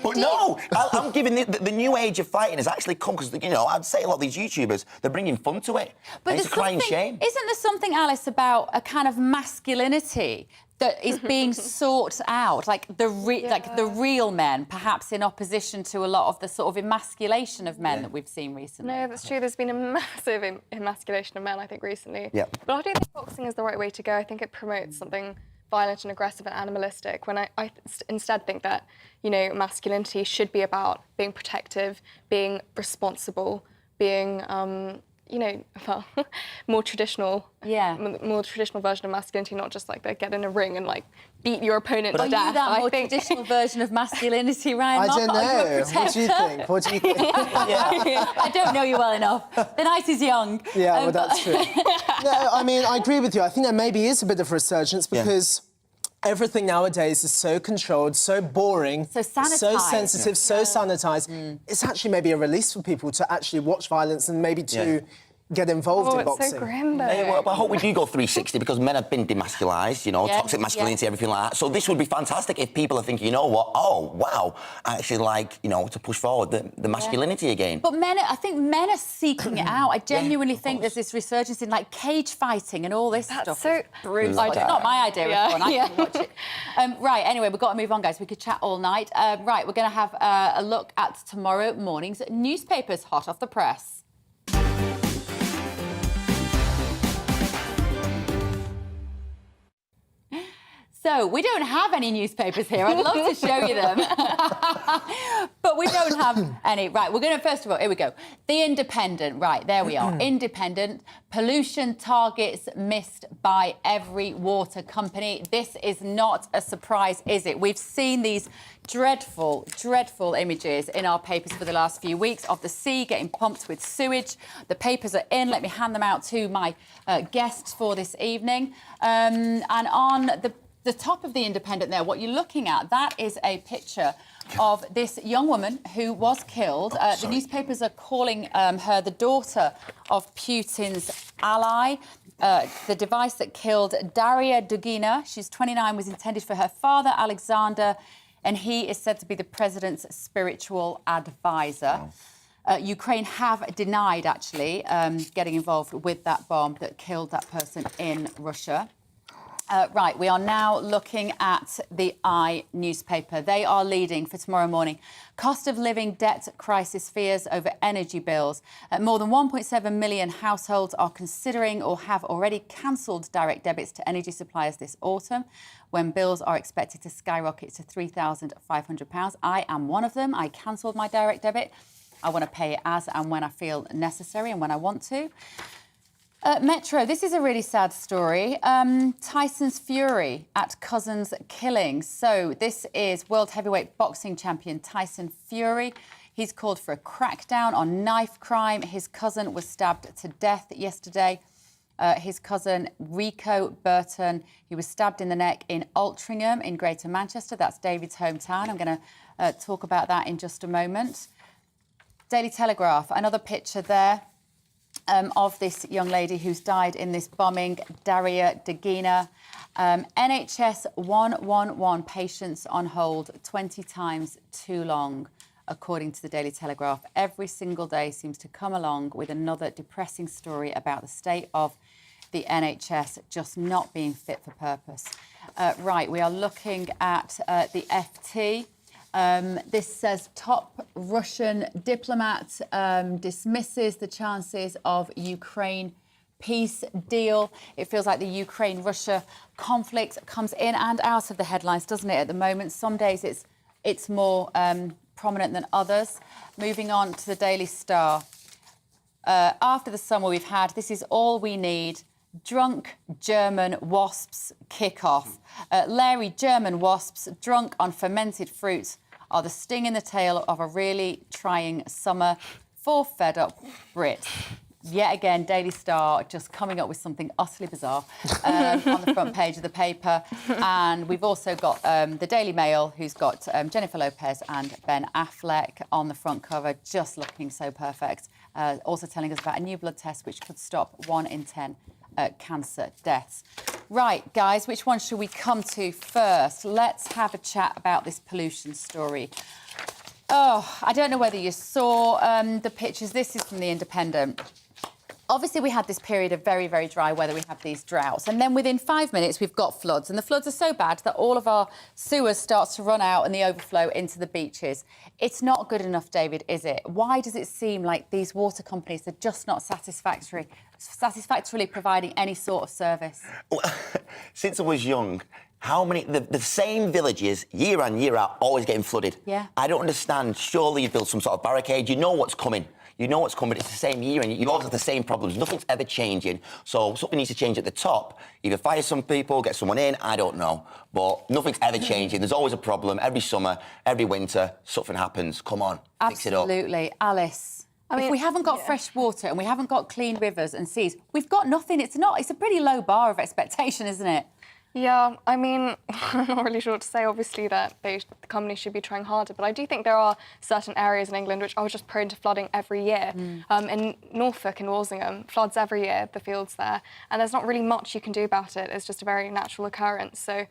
But no, I'm giving the new age of fighting has actually come because, you know, I'd say a lot of these YouTubers, they're bringing fun to it. But and it's a crying shame. Isn't there something, Alice, about a kind of masculinity that is being sought out, like the real men, perhaps in opposition to a lot of the sort of emasculation of men that we've seen recently? No, that's true. There's been a massive emasculation of men, I think, recently. Yeah. But I don't think boxing is the right way to go. I think it promotes something violent and aggressive and animalistic, when I instead think that, you know, masculinity should be about being protective, being responsible, being, you know, well, more traditional version of masculinity, not just like they get in a ring and like beat your opponent to death. Are you that more traditional version of masculinity, Ryan? I don't know. What do you think? What do you think? I don't know you well enough. The night is young. Yeah, well, that's true. No, I mean, I agree with you. I think there maybe is a bit of a resurgence because everything nowadays is so controlled, so boring, so sanitised, so sensitive, so sanitised. It's actually maybe a release for people to actually watch violence and maybe to get involved in boxing. It's so grim, though. Well, I hope we do go 360 because men have been demasculised, you know, Yeah, toxic masculinity, everything like that. So this would be fantastic if people are thinking, you know what, oh, wow, I actually like, you know, to push forward the masculinity again. But I think men are seeking it out. I genuinely think there's this resurgence in, like, cage fighting and all this stuff. So it's brutal. It's not my idea of fun. I can watch it. Right, anyway, we've got to move on, guys. We could chat all night. Right, we're going to have a look at tomorrow morning's newspapers hot off the press. So, we don't have any newspapers here. I'd love to show you them. But we don't have any. Right, we're going to, first of all, here we go. The Independent. Right, there we are. Independent. Pollution targets missed by every water company. This is not a surprise, is it? We've seen these dreadful, dreadful images in our papers for the last few weeks of the sea getting pumped with sewage. The papers are in. Let me hand them out to my guests for this evening. And on the top of the Independent there, what you're looking at, that is a picture of this young woman who was killed. The newspapers are calling her the daughter of Putin's ally. The device that killed Daria Dugina, she's 29, was intended for her father, Alexander, and he is said to be the president's spiritual advisor. Ukraine have denied, actually, getting involved with that bomb that killed that person in Russia. Right, we are now looking at the I newspaper. They are leading for tomorrow morning. Cost of living debt crisis fears over energy bills. More than 1.7 million households are considering or have already cancelled direct debits to energy suppliers this autumn, when bills are expected to skyrocket to £3,500. I am one of them. I cancelled my direct debit. I want to pay it as and when I feel necessary and when I want to. Metro, this is a really sad story. Tyson's fury at cousin's killing. So this is world heavyweight boxing champion Tyson Fury. He's called for a crackdown on knife crime. His cousin was stabbed to death yesterday. His cousin Rico Burton, he was stabbed in the neck in Altrincham in Greater Manchester. That's David's hometown. I'm going to talk about that in just a moment. Daily Telegraph, another picture there. Of this young lady who's died in this bombing, Daria Dugina. NHS 111 patients on hold 20 times too long, according to the Daily Telegraph. Every single day seems to come along with another depressing story about the state of the NHS just not being fit for purpose. Right, we are looking at the FT. This says top Russian diplomat dismisses the chances of Ukraine peace deal. It feels like the Ukraine-Russia conflict comes in and out of the headlines, doesn't it, at the moment? Some days it's more prominent than others. Moving on to the Daily Star. After the summer we've had, this is all we need Drunk German wasps kick off. Leery German wasps, drunk on fermented fruit, are the sting in the tail of a really trying summer for fed-up Brits. Yet again, Daily Star just coming up with something utterly bizarre on the front page of the paper. And we've also got the Daily Mail, who's got Jennifer Lopez and Ben Affleck on the front cover, just looking so perfect. Also telling us about a new blood test which could stop 1 in 10 cancer deaths. Right, guys, which one should we come to first? Let's have a chat about this pollution story. Oh, I don't know whether you saw the pictures. This is from The Independent. Obviously, we had this period of very, very dry weather. We have these droughts. And then within 5 minutes, we've got floods. And the floods are so bad that all of our sewers start to run out and the overflow into the beaches. It's not good enough, David, is it? Why does it seem like these water companies are just not satisfactorily providing any sort of service? Well, since I was young, how many... The same villages, year in, year out, always getting flooded. Yeah. I don't understand. Surely you build some sort of barricade. You know what's coming. You know what's coming. It's the same year, and you always have the same problems. Nothing's ever changing. So something needs to change at the top. Either fire some people, get someone in, I don't know. But nothing's ever changing. There's always a problem. Every summer, every winter, something happens. Come on, fix it up. Absolutely. Alice, if we haven't got fresh water and we haven't got clean rivers and seas, we've got nothing. It's a pretty low bar of expectation, isn't it? Yeah, I mean, I'm not really sure what to say, obviously, that the company should be trying harder, but I do think there are certain areas in England which are just prone to flooding every year. In Norfolk and Walsingham, floods every year, the fields there, and there's not really much you can do about it. It's just a very natural occurrence. So,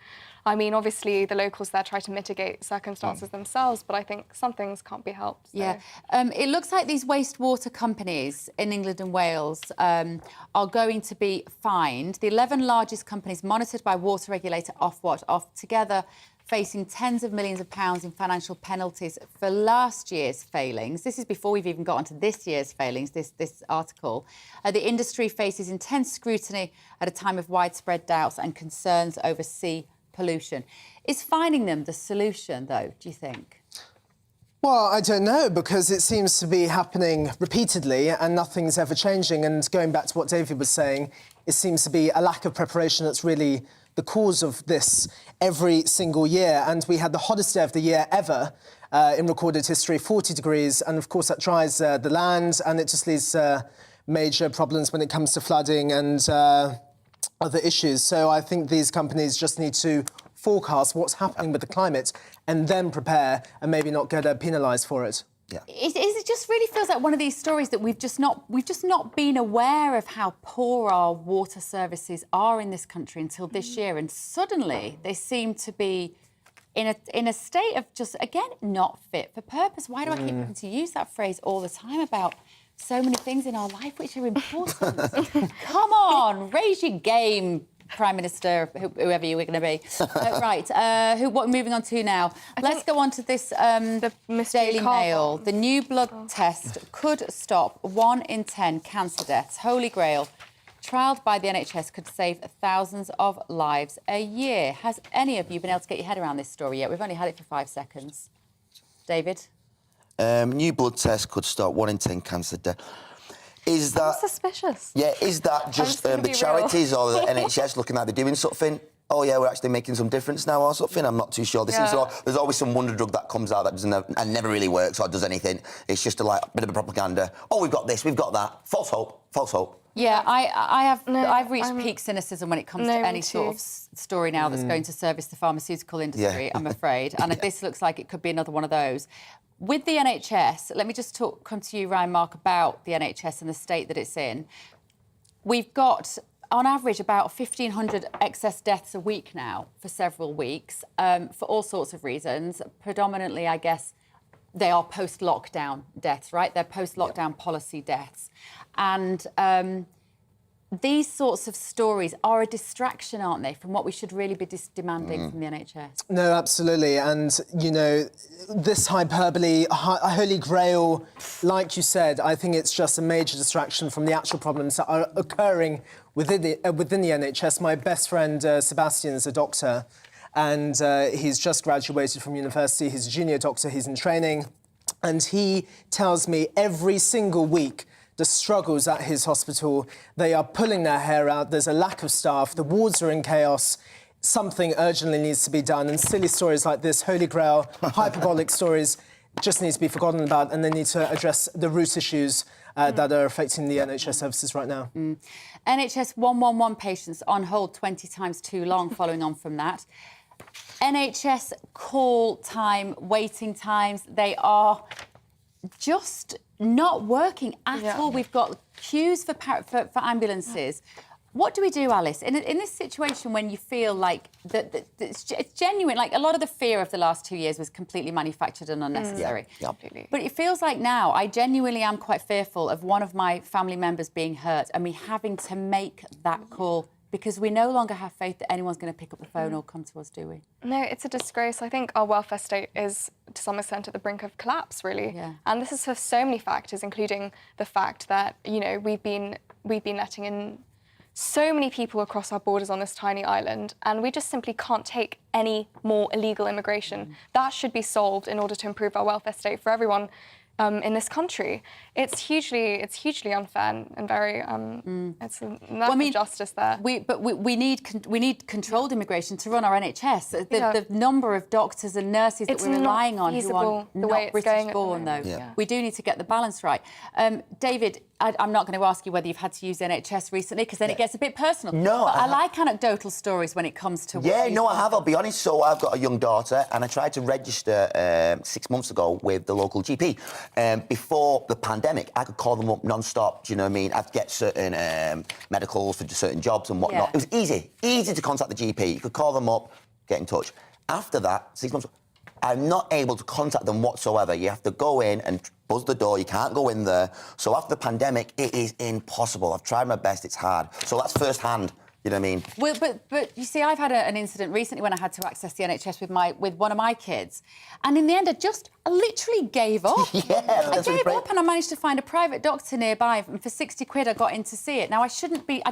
I mean, obviously, the locals there try to mitigate circumstances themselves, but I think some things can't be helped. So. Yeah. It looks like these wastewater companies in England and Wales are going to be fined. The 11 largest companies monitored by water regulator Ofwat are together facing tens of millions of pounds in financial penalties for last year's failings. This is before we've even got onto this year's failings, this article. The industry faces intense scrutiny at a time of widespread doubts and concerns over sea pollution. Is fining them the solution, though, do you think? Well, I don't know, because it seems to be happening repeatedly and nothing's ever changing. And going back to what David was saying, it seems to be a lack of preparation that's really the cause of this every single year. And we had the hottest day of the year ever in recorded history, 40 degrees. And, of course, that dries the land, and it just leads to major problems when it comes to flooding and other issues. So I think these companies just need to forecast what's happening with the climate and then prepare and maybe not get penalised for it. Yeah. It just really feels like one of these stories that we've just not been aware of how poor our water services are in this country until this year, and suddenly they seem to be in a state of just, again, not fit for purpose. Why do I keep having to use that phrase all the time about so many things in our life which are important? Come on, raise your game, Prime Minister, whoever you were going to be. Moving on to now. Let's go on to this Daily Mail. The new blood test could stop 1 in 10 cancer deaths. Holy Grail. Trialled by the NHS could save thousands of lives a year. Has any of you been able to get your head around this story yet? We've only had it for 5 seconds. David? New blood test could stop 1 in 10 cancer deaths. Is that suspicious? Yeah, is that just the charities or the NHS looking like they're doing something? Oh yeah, we're actually making some difference now or something. I'm not too sure. There's always some wonder drug that comes out that doesn't and never really works or does anything. It's just a bit of a propaganda. Oh, we've got this, we've got that. False hope. False hope. Yeah, I've reached peak cynicism when it comes to any sort of story now that's going to service the pharmaceutical industry, I'm afraid. And this looks like it could be another one of those. With the NHS, let me just come to you, Ryan, Mark, about the NHS and the state that it's in. We've got, on average, about 1,500 excess deaths a week now for several weeks, for all sorts of reasons. Predominantly, I guess, they are post-lockdown deaths, right? They're post-lockdown policy deaths. And these sorts of stories are a distraction, aren't they, from what we should really be demanding from the NHS? No, absolutely. And, you know, this hyperbole, holy grail, like you said, I think it's just a major distraction from the actual problems that are occurring within the NHS. My best friend, Sebastian, is a doctor, and he's just graduated from university. He's a junior doctor, he's in training, and he tells me every single week the struggles at his hospital. They are pulling their hair out. There's a lack of staff. The wards are in chaos. Something urgently needs to be done. And silly stories like this, Holy Grail, hyperbolic stories, just need to be forgotten about, and they need to address the root issues that are affecting the NHS services right now. NHS 111 patients on hold 20 times too long, following on from that. NHS call time, waiting times, they are just not working at all. We've got queues for ambulances. What do we do, Alice, in this situation when you feel like that it's genuine? Like, a lot of the fear of the last 2 years was completely manufactured and unnecessary. But it feels like now I genuinely am quite fearful of one of my family members being hurt and me having to make that call, because we no longer have faith that anyone's going to pick up the phone or come to us, do we? No, it's a disgrace. I think our welfare state is, to some extent, at the brink of collapse, really. And this is for so many factors, including the fact that, you know, we've been letting in so many people across our borders on this tiny island, and we just simply can't take any more illegal immigration. That should be solved in order to improve our welfare state for everyone in this country. It's hugely unfair and very it's a lack of justice there. We need controlled immigration to run our NHS. The number of doctors and nurses that we're relying on who are not British born, though. We do need to get the balance right. David, I'm not going to ask you whether you've had to use NHS recently, because then it gets a bit personal. No, but I like anecdotal stories when it comes to... I have, I'll be honest. So I've got a young daughter, and I tried to register 6 months ago with the local GP. Before the pandemic, I could call them up non-stop, do you know what I mean? I'd get certain medicals for certain jobs and whatnot. It was easy to contact the GP. You could call them up, get in touch. After that, 6 months, I'm not able to contact them whatsoever. You have to go in and buzz the door. You can't go in there. So after the pandemic, it is impossible. I've tried my best. It's hard. So that's first hand. You know what I mean? Well, but you see, I've had an incident recently when I had to access the NHS with one of my kids, and in the end, I literally gave up. I gave up, and I managed to find a private doctor nearby, and for 60 quid, I got in to see it. Now, I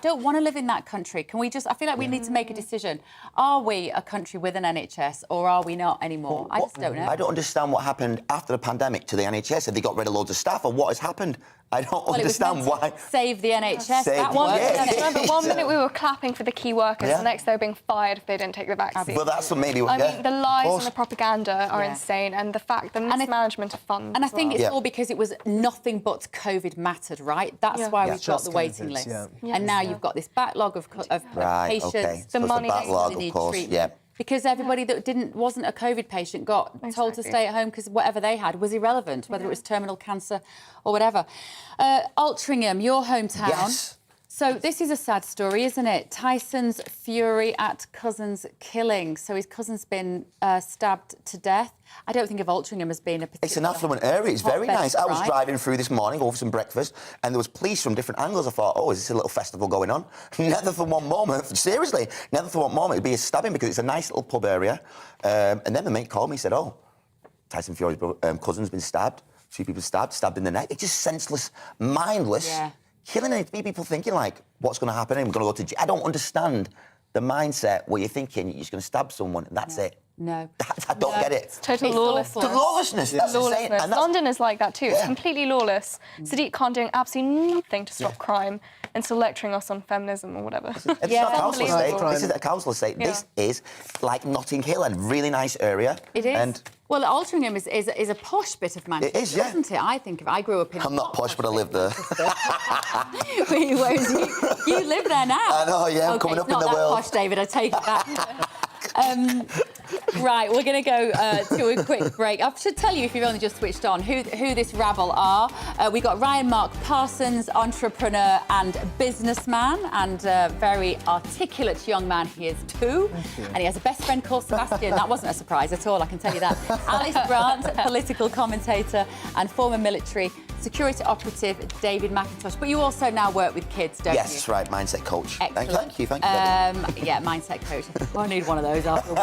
don't want to live in that country. Can we just? I feel like we need to make a decision. Are we a country with an NHS, or are we not anymore? I just don't know. I don't understand what happened after the pandemic to the NHS. Have they got rid of loads of staff, or what has happened? I don't understand why. Save the NHS. But 1 minute we were clapping for the key workers, the next they were being fired if they didn't take the vaccine. Well, that's what maybe. I mean, the lies and the propaganda are insane, and the fact the mismanagement of funds. And I think it's all because it was nothing but COVID mattered, right? That's why we've got the waiting list. And now you've got this backlog of patients. The money backlog, of course. Because everybody that wasn't a COVID patient got told to stay at home because whatever they had was irrelevant, whether it was terminal cancer or whatever. Altrincham, your hometown. Yes. So this is a sad story, isn't it? Tyson's fury at cousin's killing. So his cousin's been stabbed to death. I don't think of Altrincham as being a particular... It's an affluent area. It's very nice. I was driving through this morning over some breakfast, and there was police from different angles. I thought, oh, is this a little festival going on? Never for one moment, seriously, never for one moment it'd be a stabbing, because it's a nice little pub area. And then the mate called me and said, oh, Tyson Fury's cousin's been stabbed. 2 people stabbed in the neck. It's just senseless, mindless... Killing it, people thinking, like, what's going to happen? I'm going to go to jail. I don't understand the mindset where you're thinking you're just going to stab someone and that's it. No. I don't get it. It's total lawlessness. The lawlessness. That's lawlessness. Insane. London is like that too. It's completely lawless. Sadiq Khan doing absolutely nothing to stop crime and still lecturing us on feminism or whatever. It's not a council estate. This is a council estate. This is like Notting Hill, a really nice area. It is. Well, Altrincham is a posh bit of Manchester, isn't it? I think I grew up in... I'm not posh, but I live there. Whereas you live there now. I know, I'm coming up in the world. It's not that posh, David, I take it back. Right, we're going to go to a quick break. I should tell you, if you've only just switched on, who this rabble are. We got Ryan Mark Parsons, entrepreneur and businessman, and a very articulate young man he is too. And he has a best friend called Sebastian. That wasn't a surprise at all, I can tell you that. Alice Grant, political commentator, and former military security operative David McIntosh. But you also now work with kids, don't you? Yes, that's right, mindset coach. Excellent. Thank you. Yeah, mindset coach. Well, I need one of those after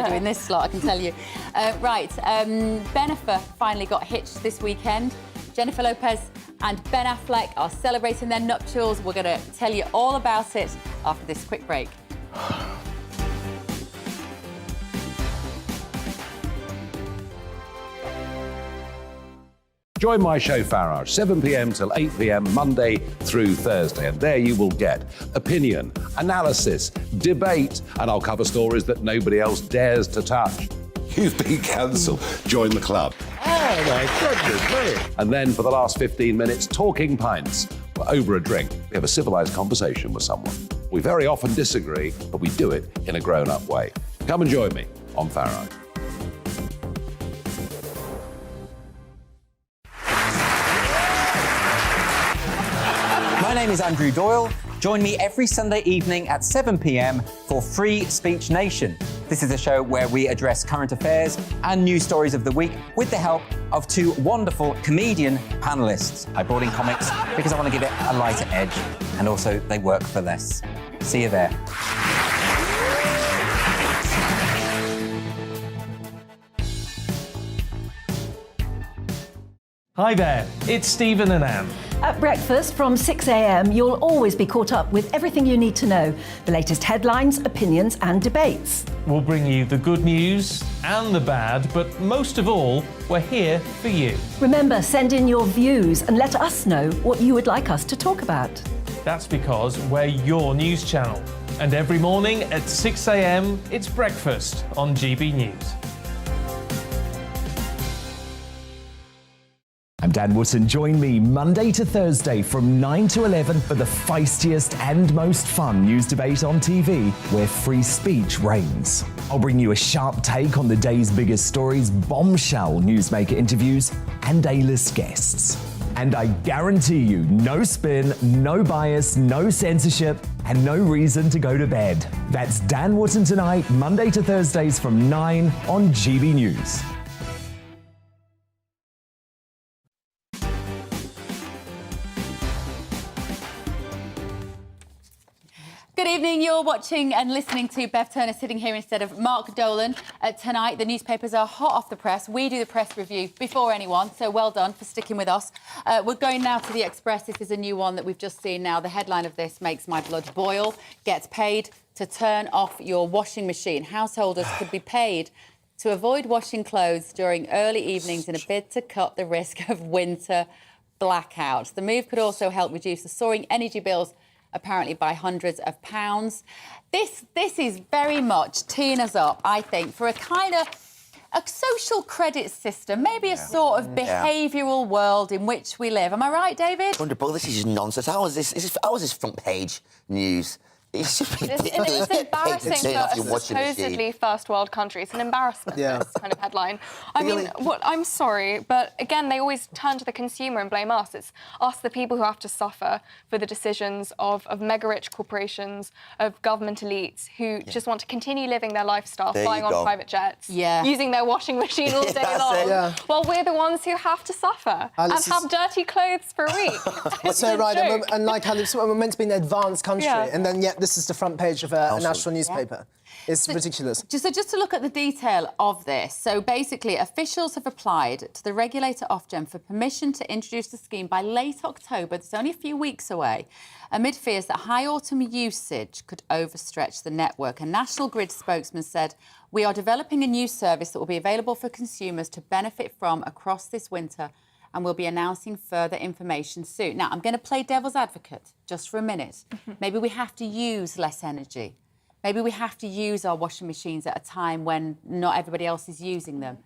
doing this slot, I can tell you. Bennifer finally got hitched this weekend. Jennifer Lopez and Ben Affleck are celebrating their nuptials. We're going to tell you all about it after this quick break. Join my show Farage, 7 p.m. till 8 p.m. Monday through Thursday. And there you will get opinion, analysis, debate, and I'll cover stories that nobody else dares to touch. You've been cancelled. Join the club. Oh my goodness me. And then for the last 15 minutes, talking pints. We're over a drink. We have a civilised conversation with someone. We very often disagree, but we do it in a grown-up way. Come and join me on Farage. My name is Andrew Doyle. Join me every Sunday evening at 7 p.m. for Free Speech Nation. This is a show where we address current affairs and news stories of the week with the help of two wonderful comedian panellists. I brought in comics because I want to give it a lighter edge, and also they work for less. See you there. Hi there, it's Stephen and Anne. At breakfast from 6 a.m, you'll always be caught up with everything you need to know, the latest headlines, opinions and debates. We'll bring you the good news and the bad, but most of all, we're here for you. Remember, send in your views and let us know what you would like us to talk about. That's because we're your news channel. And every morning at 6 a.m, it's breakfast on GB News. I'm Dan Wootton. Join me Monday to Thursday from 9 to 11 for the feistiest and most fun news debate on TV, where free speech reigns. I'll bring you a sharp take on the day's biggest stories, bombshell newsmaker interviews, and A-list guests. And I guarantee you, no spin, no bias, no censorship, and no reason to go to bed. That's Dan Wootton Tonight, Monday to Thursdays from 9 on GB News. Good evening. You're watching and listening to Bev Turner sitting here instead of Mark Dolan. Tonight, the newspapers are hot off the press. We do the press review before anyone, so well done for sticking with us. We're going now to the Express. This is a new one that we've just seen now. The headline of this makes my blood boil. Gets paid to turn off your washing machine. Householders could be paid to avoid washing clothes during early evenings in a bid to cut the risk of winter blackouts. The move could also help reduce the soaring energy bills, apparently by hundreds of pounds. This is very much teeing us up, I think, for a kind of a social credit system, maybe a sort of behavioural world in which we live. Am I right, David? But this is just nonsense. How is this front page news? It's embarrassing for a supposedly first world country. It's an embarrassment, this kind of headline. I mean, I'm sorry, but again, they always turn to the consumer and blame us. It's us, the people, who have to suffer for the decisions of mega-rich corporations, of government elites who just want to continue living their lifestyle, flying on private jets, using their washing machine all day long, while we're the ones who have to suffer and have dirty clothes for a week. That's so right, and like how we're meant to be an advanced country, and then yet this is the front page of a national newspaper. It's ridiculous. Just to look at the detail of this, so basically officials have applied to the regulator Ofgem for permission to introduce the scheme by late October. It's only a few weeks away, amid fears that high autumn usage could overstretch the network. A National Grid spokesman said, "We are developing a new service that will be available for consumers to benefit from across this winter, and we'll be announcing further information soon." Now, I'm going to play devil's advocate just for a minute. Maybe we have to use less energy. Maybe we have to use our washing machines at a time when not everybody else is using them.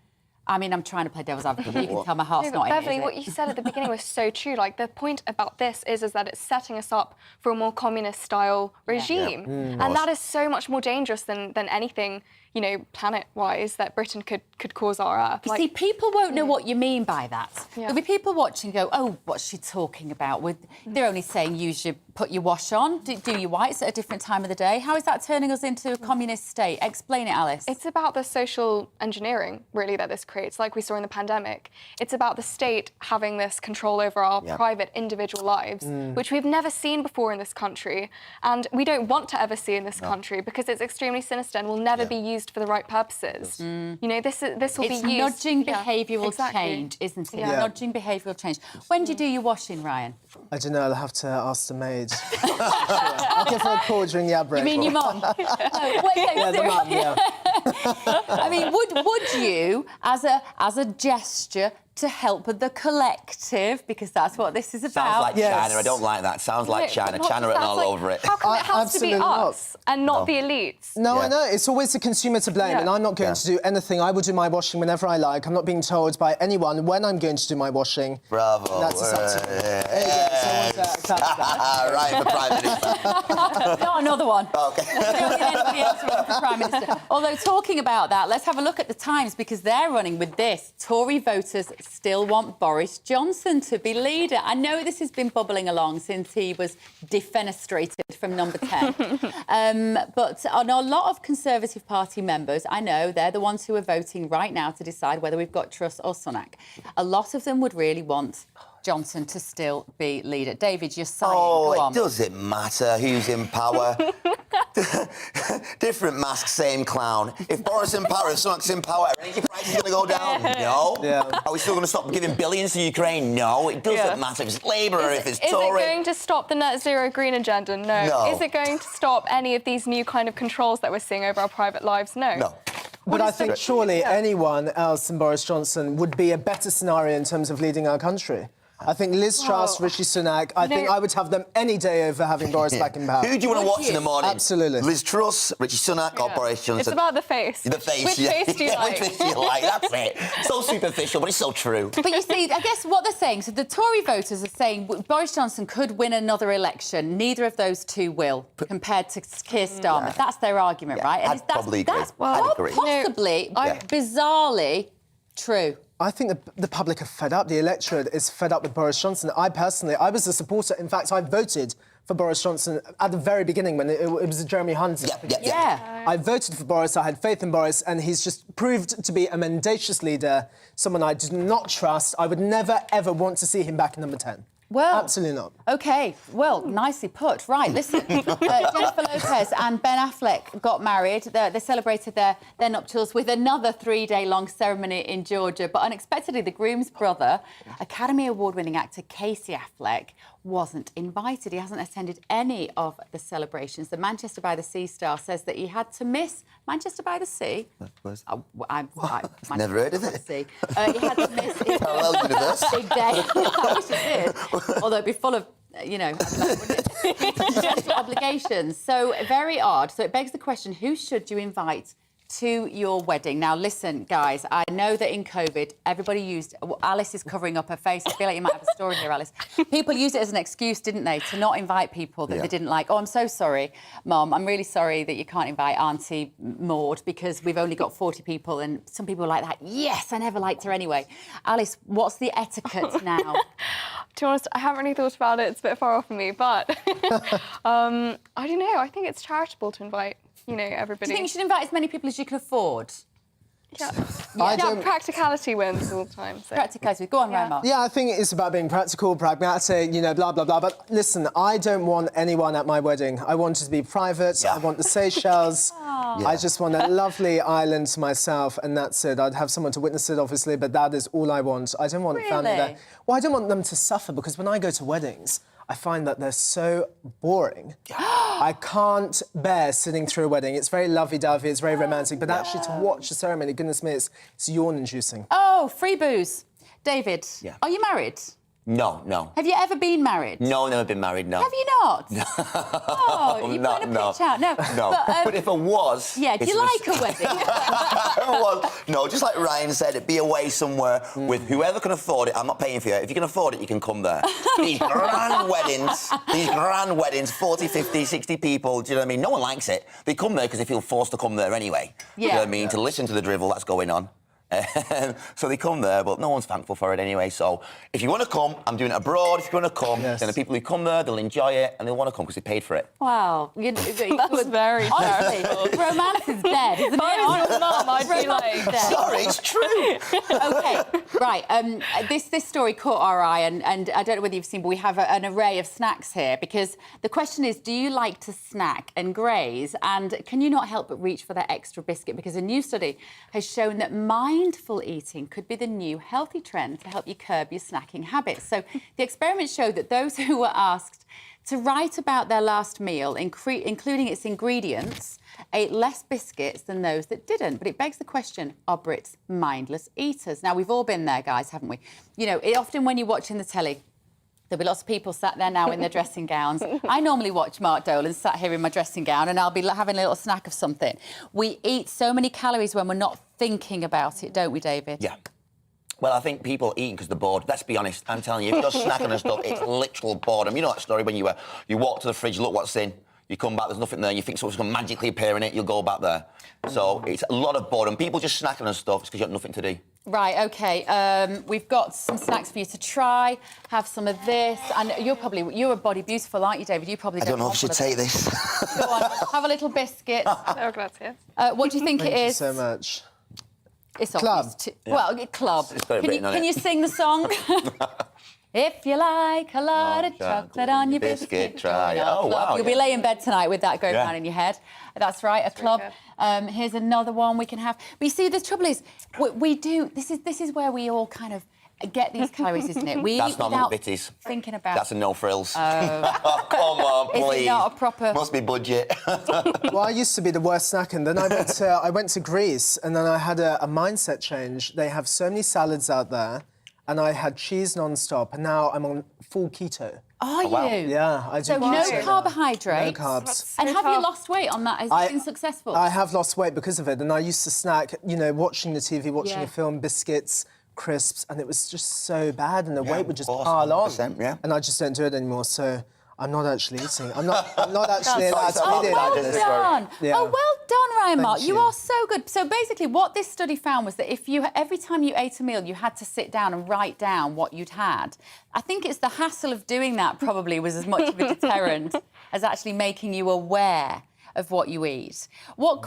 I mean, I'm trying to play devil's advocate, but you can tell my heart's not in it, Beverly, what you said at the beginning was so true. Like, the point about this is that it's setting us up for a more communist-style regime. And that is so much more dangerous than anything, you know, planet-wise, that Britain could cause our Earth. You see, people won't know what you mean by that. There'll be people watching go, oh, what's she talking about? They're only saying you should put your wash on, do your whites at a different time of the day. How is that turning us into a communist state? Explain it, Alice. It's about the social engineering, really, that this creates, like we saw in the pandemic. It's about the state having this control over our private, individual lives, which we've never seen before in this country, and we don't want to ever see in this country because it's extremely sinister and will never be used for the right purposes. You know, this will be used... It's nudging behavioural change, isn't it? Nudging behavioural change. When do you do your washing, Ryan? I don't know, I'll have to ask the maid. I'll give her a call during the outbreak. You mean your mum? No, the mum, I mean, would you, as a gesture, to help the collective, because that's what this is about. Sounds like China. I don't like that. Sounds like China. China written all over it. How come it has to be us and not the elites? No, I know. It's always the consumer to blame, and I'm not going to do anything. I will do my washing whenever I like. I'm not being told by anyone when I'm going to do my washing. Bravo. That's acceptable. There you go. So I want to clap for that. Right, the Prime Minister. Not another one. Okay. Anybody else running for Prime Minister. Although, talking about that, let's have a look at the Times, because they're running with this. Tory voters still want Boris Johnson to be leader. I know this has been bubbling along since he was defenestrated from number 10. But on a lot of Conservative Party members, I know they're the ones who are voting right now to decide whether we've got Truss or Sunak. A lot of them would really want Johnson to still be leader. David, you're sighing. Go on. It doesn't matter who's in power. Different mask, same clown. If Boris in power, if Sunak's in power, are energy prices going to go down? No. Are we still going to stop giving billions to Ukraine? No. It doesn't matter if it's Labour or if it's Tory. Is it going to stop the net zero green agenda? No. Is it going to stop any of these new kind of controls that we're seeing over our private lives? No. But I think surely anyone else than Boris Johnson would be a better scenario in terms of leading our country. I think Liz Truss, Rishi Sunak, I think I would have them any day over having Boris back in power. Who do you want to watch in the morning? Absolutely. Liz Truss, Rishi Sunak or Boris Johnson? It's about the face. The face, Which face do you like? Which face do you like? That's it. So superficial, but it's so true. But you see, I guess what they're saying, so the Tory voters are saying Boris Johnson could win another election. Neither of those two will, compared to Keir Starmer. That's their argument, right? And I'd probably agree. That's I'd agree. possibly, bizarrely, true. I think the public are fed up. The electorate is fed up with Boris Johnson. I was a supporter. In fact, I voted for Boris Johnson at the very beginning when it was Jeremy Hunt. I voted for Boris. I had faith in Boris, and he's just proved to be a mendacious leader, someone I do not trust. I would never, ever want to see him back in number 10. Well, absolutely not. OK, well, nicely put. Right, listen, Jennifer Lopez and Ben Affleck got married. They celebrated their nuptials with another 3-day-long ceremony in Georgia. But unexpectedly, the groom's brother, Academy Award-winning actor Casey Affleck, wasn't invited. He hasn't attended any of the celebrations. The Manchester by the Sea star says that he had to miss Manchester by the Sea. Never heard of it. He had to miss his big day. I wish it did. Although it'd be full of, obligations. So very odd. So it begs the question, who should you invite to your wedding? Now, listen, guys, I know that in COVID, everybody used... Alice is covering up her face. I feel like you might have a story here, Alice. People used it as an excuse, didn't they, to not invite people that they didn't like. Oh, I'm so sorry, Mum. I'm really sorry that you can't invite Auntie Maud because we've only got 40 people, and some people are like that. Yes, I never liked her anyway. Alice, what's the etiquette now? To be honest, I haven't really thought about it. It's a bit far off from me, but I don't know. I think it's charitable to invite, everybody. Do you think you should invite as many people as you can afford? Practicality wins all the time. So. Practicality. Go on, Rama. Yeah, I think it's about being practical, pragmatic, blah, blah, blah. But listen, I don't want anyone at my wedding. I want it to be private. I want the Seychelles. I just want a lovely island to myself, and that's it. I'd have someone to witness it, obviously, but that is all I want. I don't want family there. Well, I don't want them to suffer, because when I go to weddings, I find that they're so boring. I can't bear sitting through a wedding. It's very lovey-dovey, it's very romantic, but actually to watch the ceremony, goodness me, it's yawn-inducing. Oh, free booze. David, are you married? No. Have you ever been married? No, never been married, no. Have you not? No. Oh, you put a pitch out. No. But if I was... Yeah, do you like a wedding? No, just like Ryan said, it'd be away somewhere with whoever can afford it. I'm not paying for you. If you can afford it, you can come there. These grand weddings, 40, 50, 60 people, do you know what I mean? No one likes it. They come there because they feel forced to come there anyway. Do you know what I mean? To listen to the drivel that's going on. So they come there, but no one's thankful for it anyway. So if you want to come, I'm doing it abroad. If you want to come, then the people who come there, they'll enjoy it and they'll want to come because they paid for it. Wow. That was very honestly, romance is dead, isn't it? If I was your mum, I'd be like... Sorry, it's true. OK, right. This story caught our eye, and I don't know whether you've seen, but we have an array of snacks here, because the question is, do you like to snack and graze? And can you not help but reach for that extra biscuit? Because a new study has shown that mind mindful eating could be the new healthy trend to help you curb your snacking habits. So the experiment showed that those who were asked to write about their last meal, including its ingredients, ate less biscuits than those that didn't. But it begs the question, are Brits mindless eaters? Now, we've all been there, guys, haven't we? You know, often when you're watching the telly, there'll be lots of people sat there now in their dressing gowns. I normally watch Mark Dolan sat here in my dressing gown and I'll be having a little snack of something. We eat so many calories when we're not thinking about it, don't we, David? Yeah. Well, I think people eating because they're bored. Let's be honest. I'm telling you, if you're snacking and stuff, it's literal boredom. You know that story when you walk to the fridge, look what's in, you come back, there's nothing there, you think someone's going to magically appear in it, you'll go back there. So it's a lot of boredom. People just snacking and stuff because you've got nothing to do. Right, OK. We've got some snacks for you to try. Have some of this. And you're a body beautiful, aren't you, David? You probably I don't know if I should take this. Go on, have a little biscuit. Oh, gracias. What do you think it is? Thank you so much. It's Club. Well, club. It's got a bit on Can it. you sing the song? If you like a lot of chocolate on your biscuit, try. Oh, wow. You'll be laying in bed tonight with that going around in your head. That's right, a club. Here's another one we can have. But you see, the trouble is, we do. This is where we all kind of get these calories, isn't it? We That's eat not without McVitie's. thinking about. That's a no frills. Oh. Come on, please. Is it not a proper? Must be budget. Well, I used to be the worst snacker, and then I went to Greece, and then I had a mindset change. They have so many salads out there, and I had cheese non-stop, and now I'm on full keto. Are you? Yeah, I do. So keto no now. carbohydrates. No carbs. And have you lost weight on that? Has it been successful? I have lost weight because of it, and I used to snack, you know, watching the TV, watching Yeah. a film, biscuits, crisps, and it was just so bad, and the weight would just pile on. Yeah. And I just don't do it anymore, so I'm not actually eating. I'm not actually allowed to Oh, eat it. well done. Yeah. Oh, well done, Ryan Mark. Thank You you. are so good. So basically, what this study found was that if every time you ate a meal, you had to sit down and write down what you'd had. I think it's the hassle of doing that probably was as much of a deterrent as actually making you aware of what you eat. What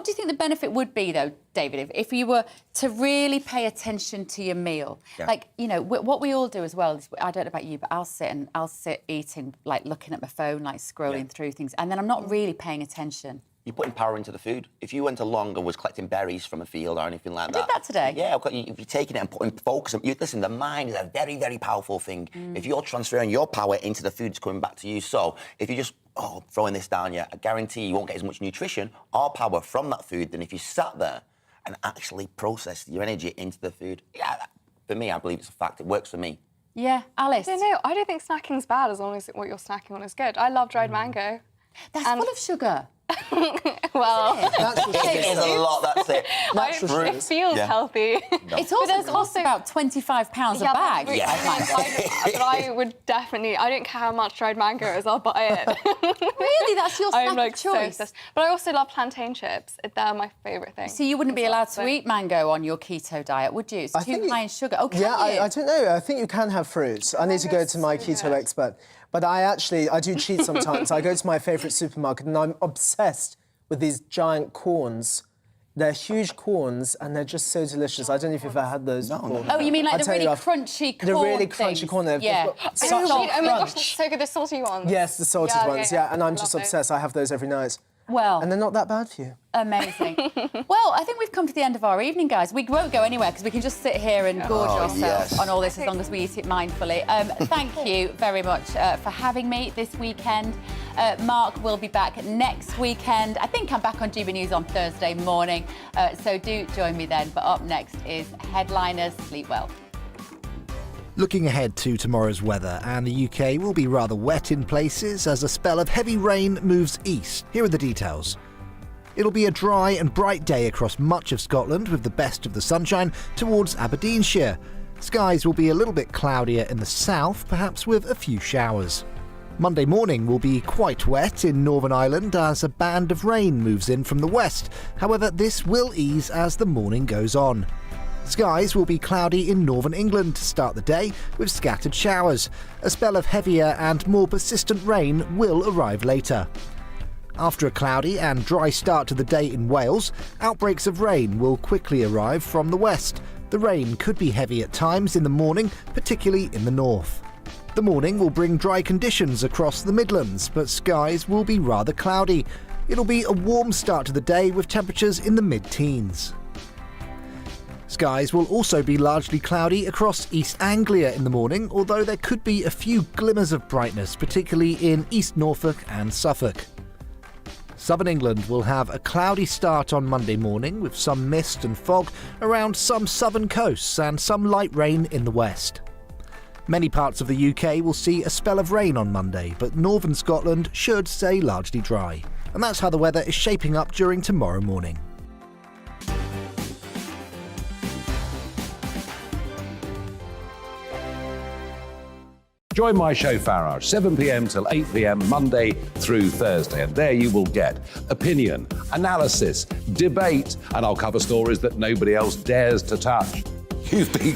do you think the benefit would be, though, David, if you were to really pay attention to your meal? Yeah. Like, you know, what we all do as well is, I don't know about you, but I'll sit eating, like looking at my phone, like scrolling through things, and then I'm not really paying attention. You're putting power into the food. If you went along and was collecting berries from a field or anything like that... I did that today. Yeah, if you're taking it and putting focus... Listen, the mind is a very, very powerful thing. If you're transferring your power into the food, it's coming back to you. So if you just, throwing this down, I guarantee you won't get as much nutrition or power from that food than if you sat there and actually processed your energy into the food. Yeah, for me, I believe it's a fact. It works for me. Yeah, Alice? I don't think snacking's bad as long as what you're snacking on is good. I love dried mango. That's full of sugar. Well, it is a lot, that's it. It feels healthy. It's also costs about £25 a bag. But I would definitely, I don't care how much dried mango is, I'll buy it. Really? That's your snack I'm of choice? So but I also love plantain chips. They're my favourite thing. So you wouldn't be allowed to eat mango on your keto diet, would you? It's too high in sugar. Oh, can you? I don't know. I think you can have fruit. I need to go to my keto expert. But I do cheat sometimes. I go to my favourite supermarket and I'm obsessed with these giant corns. They're huge corns and they're just so delicious. I don't know if you've ever had those before. Oh, you mean like the really crunchy corn The really things? crunchy corn. Yeah. Oh my gosh, that's so good. The salty ones. Yes, the salted ones, yeah. And I'm just Love obsessed. I have those every night. Well. And they're not that bad for you. Amazing. Well, I think we've come to the end of our evening, guys. We won't go anywhere because we can just sit here and gorge ourselves on all this as long as we eat it mindfully. Thank you very much for having me this weekend. Mark will be back next weekend. I think I'm back on GBNews on Thursday morning, so do join me then. But up next is Headliners. Sleep well. Looking ahead to tomorrow's weather, and the UK will be rather wet in places as a spell of heavy rain moves east. Here are the details. It'll be a dry and bright day across much of Scotland with the best of the sunshine towards Aberdeenshire. Skies will be a little bit cloudier in the south, perhaps with a few showers. Monday morning will be quite wet in Northern Ireland as a band of rain moves in from the west. However, this will ease as the morning goes on. Skies will be cloudy in northern England to start the day with scattered showers. A spell of heavier and more persistent rain will arrive later. After a cloudy and dry start to the day in Wales, outbreaks of rain will quickly arrive from the west. The rain could be heavy at times in the morning, particularly in the north. The morning will bring dry conditions across the Midlands, but skies will be rather cloudy. It'll be a warm start to the day with temperatures in the mid-teens. Skies will also be largely cloudy across East Anglia in the morning, although there could be a few glimmers of brightness, particularly in East Norfolk and Suffolk. Southern England will have a cloudy start on Monday morning with some mist and fog around some southern coasts and some light rain in the west. Many parts of the UK will see a spell of rain on Monday, but northern Scotland should stay largely dry. And that's how the weather is shaping up during tomorrow morning. Join my show Farage, 7 p.m. till 8 p.m. Monday through Thursday, and there you will get opinion, analysis, debate, and I'll cover stories that nobody else dares to touch. You've been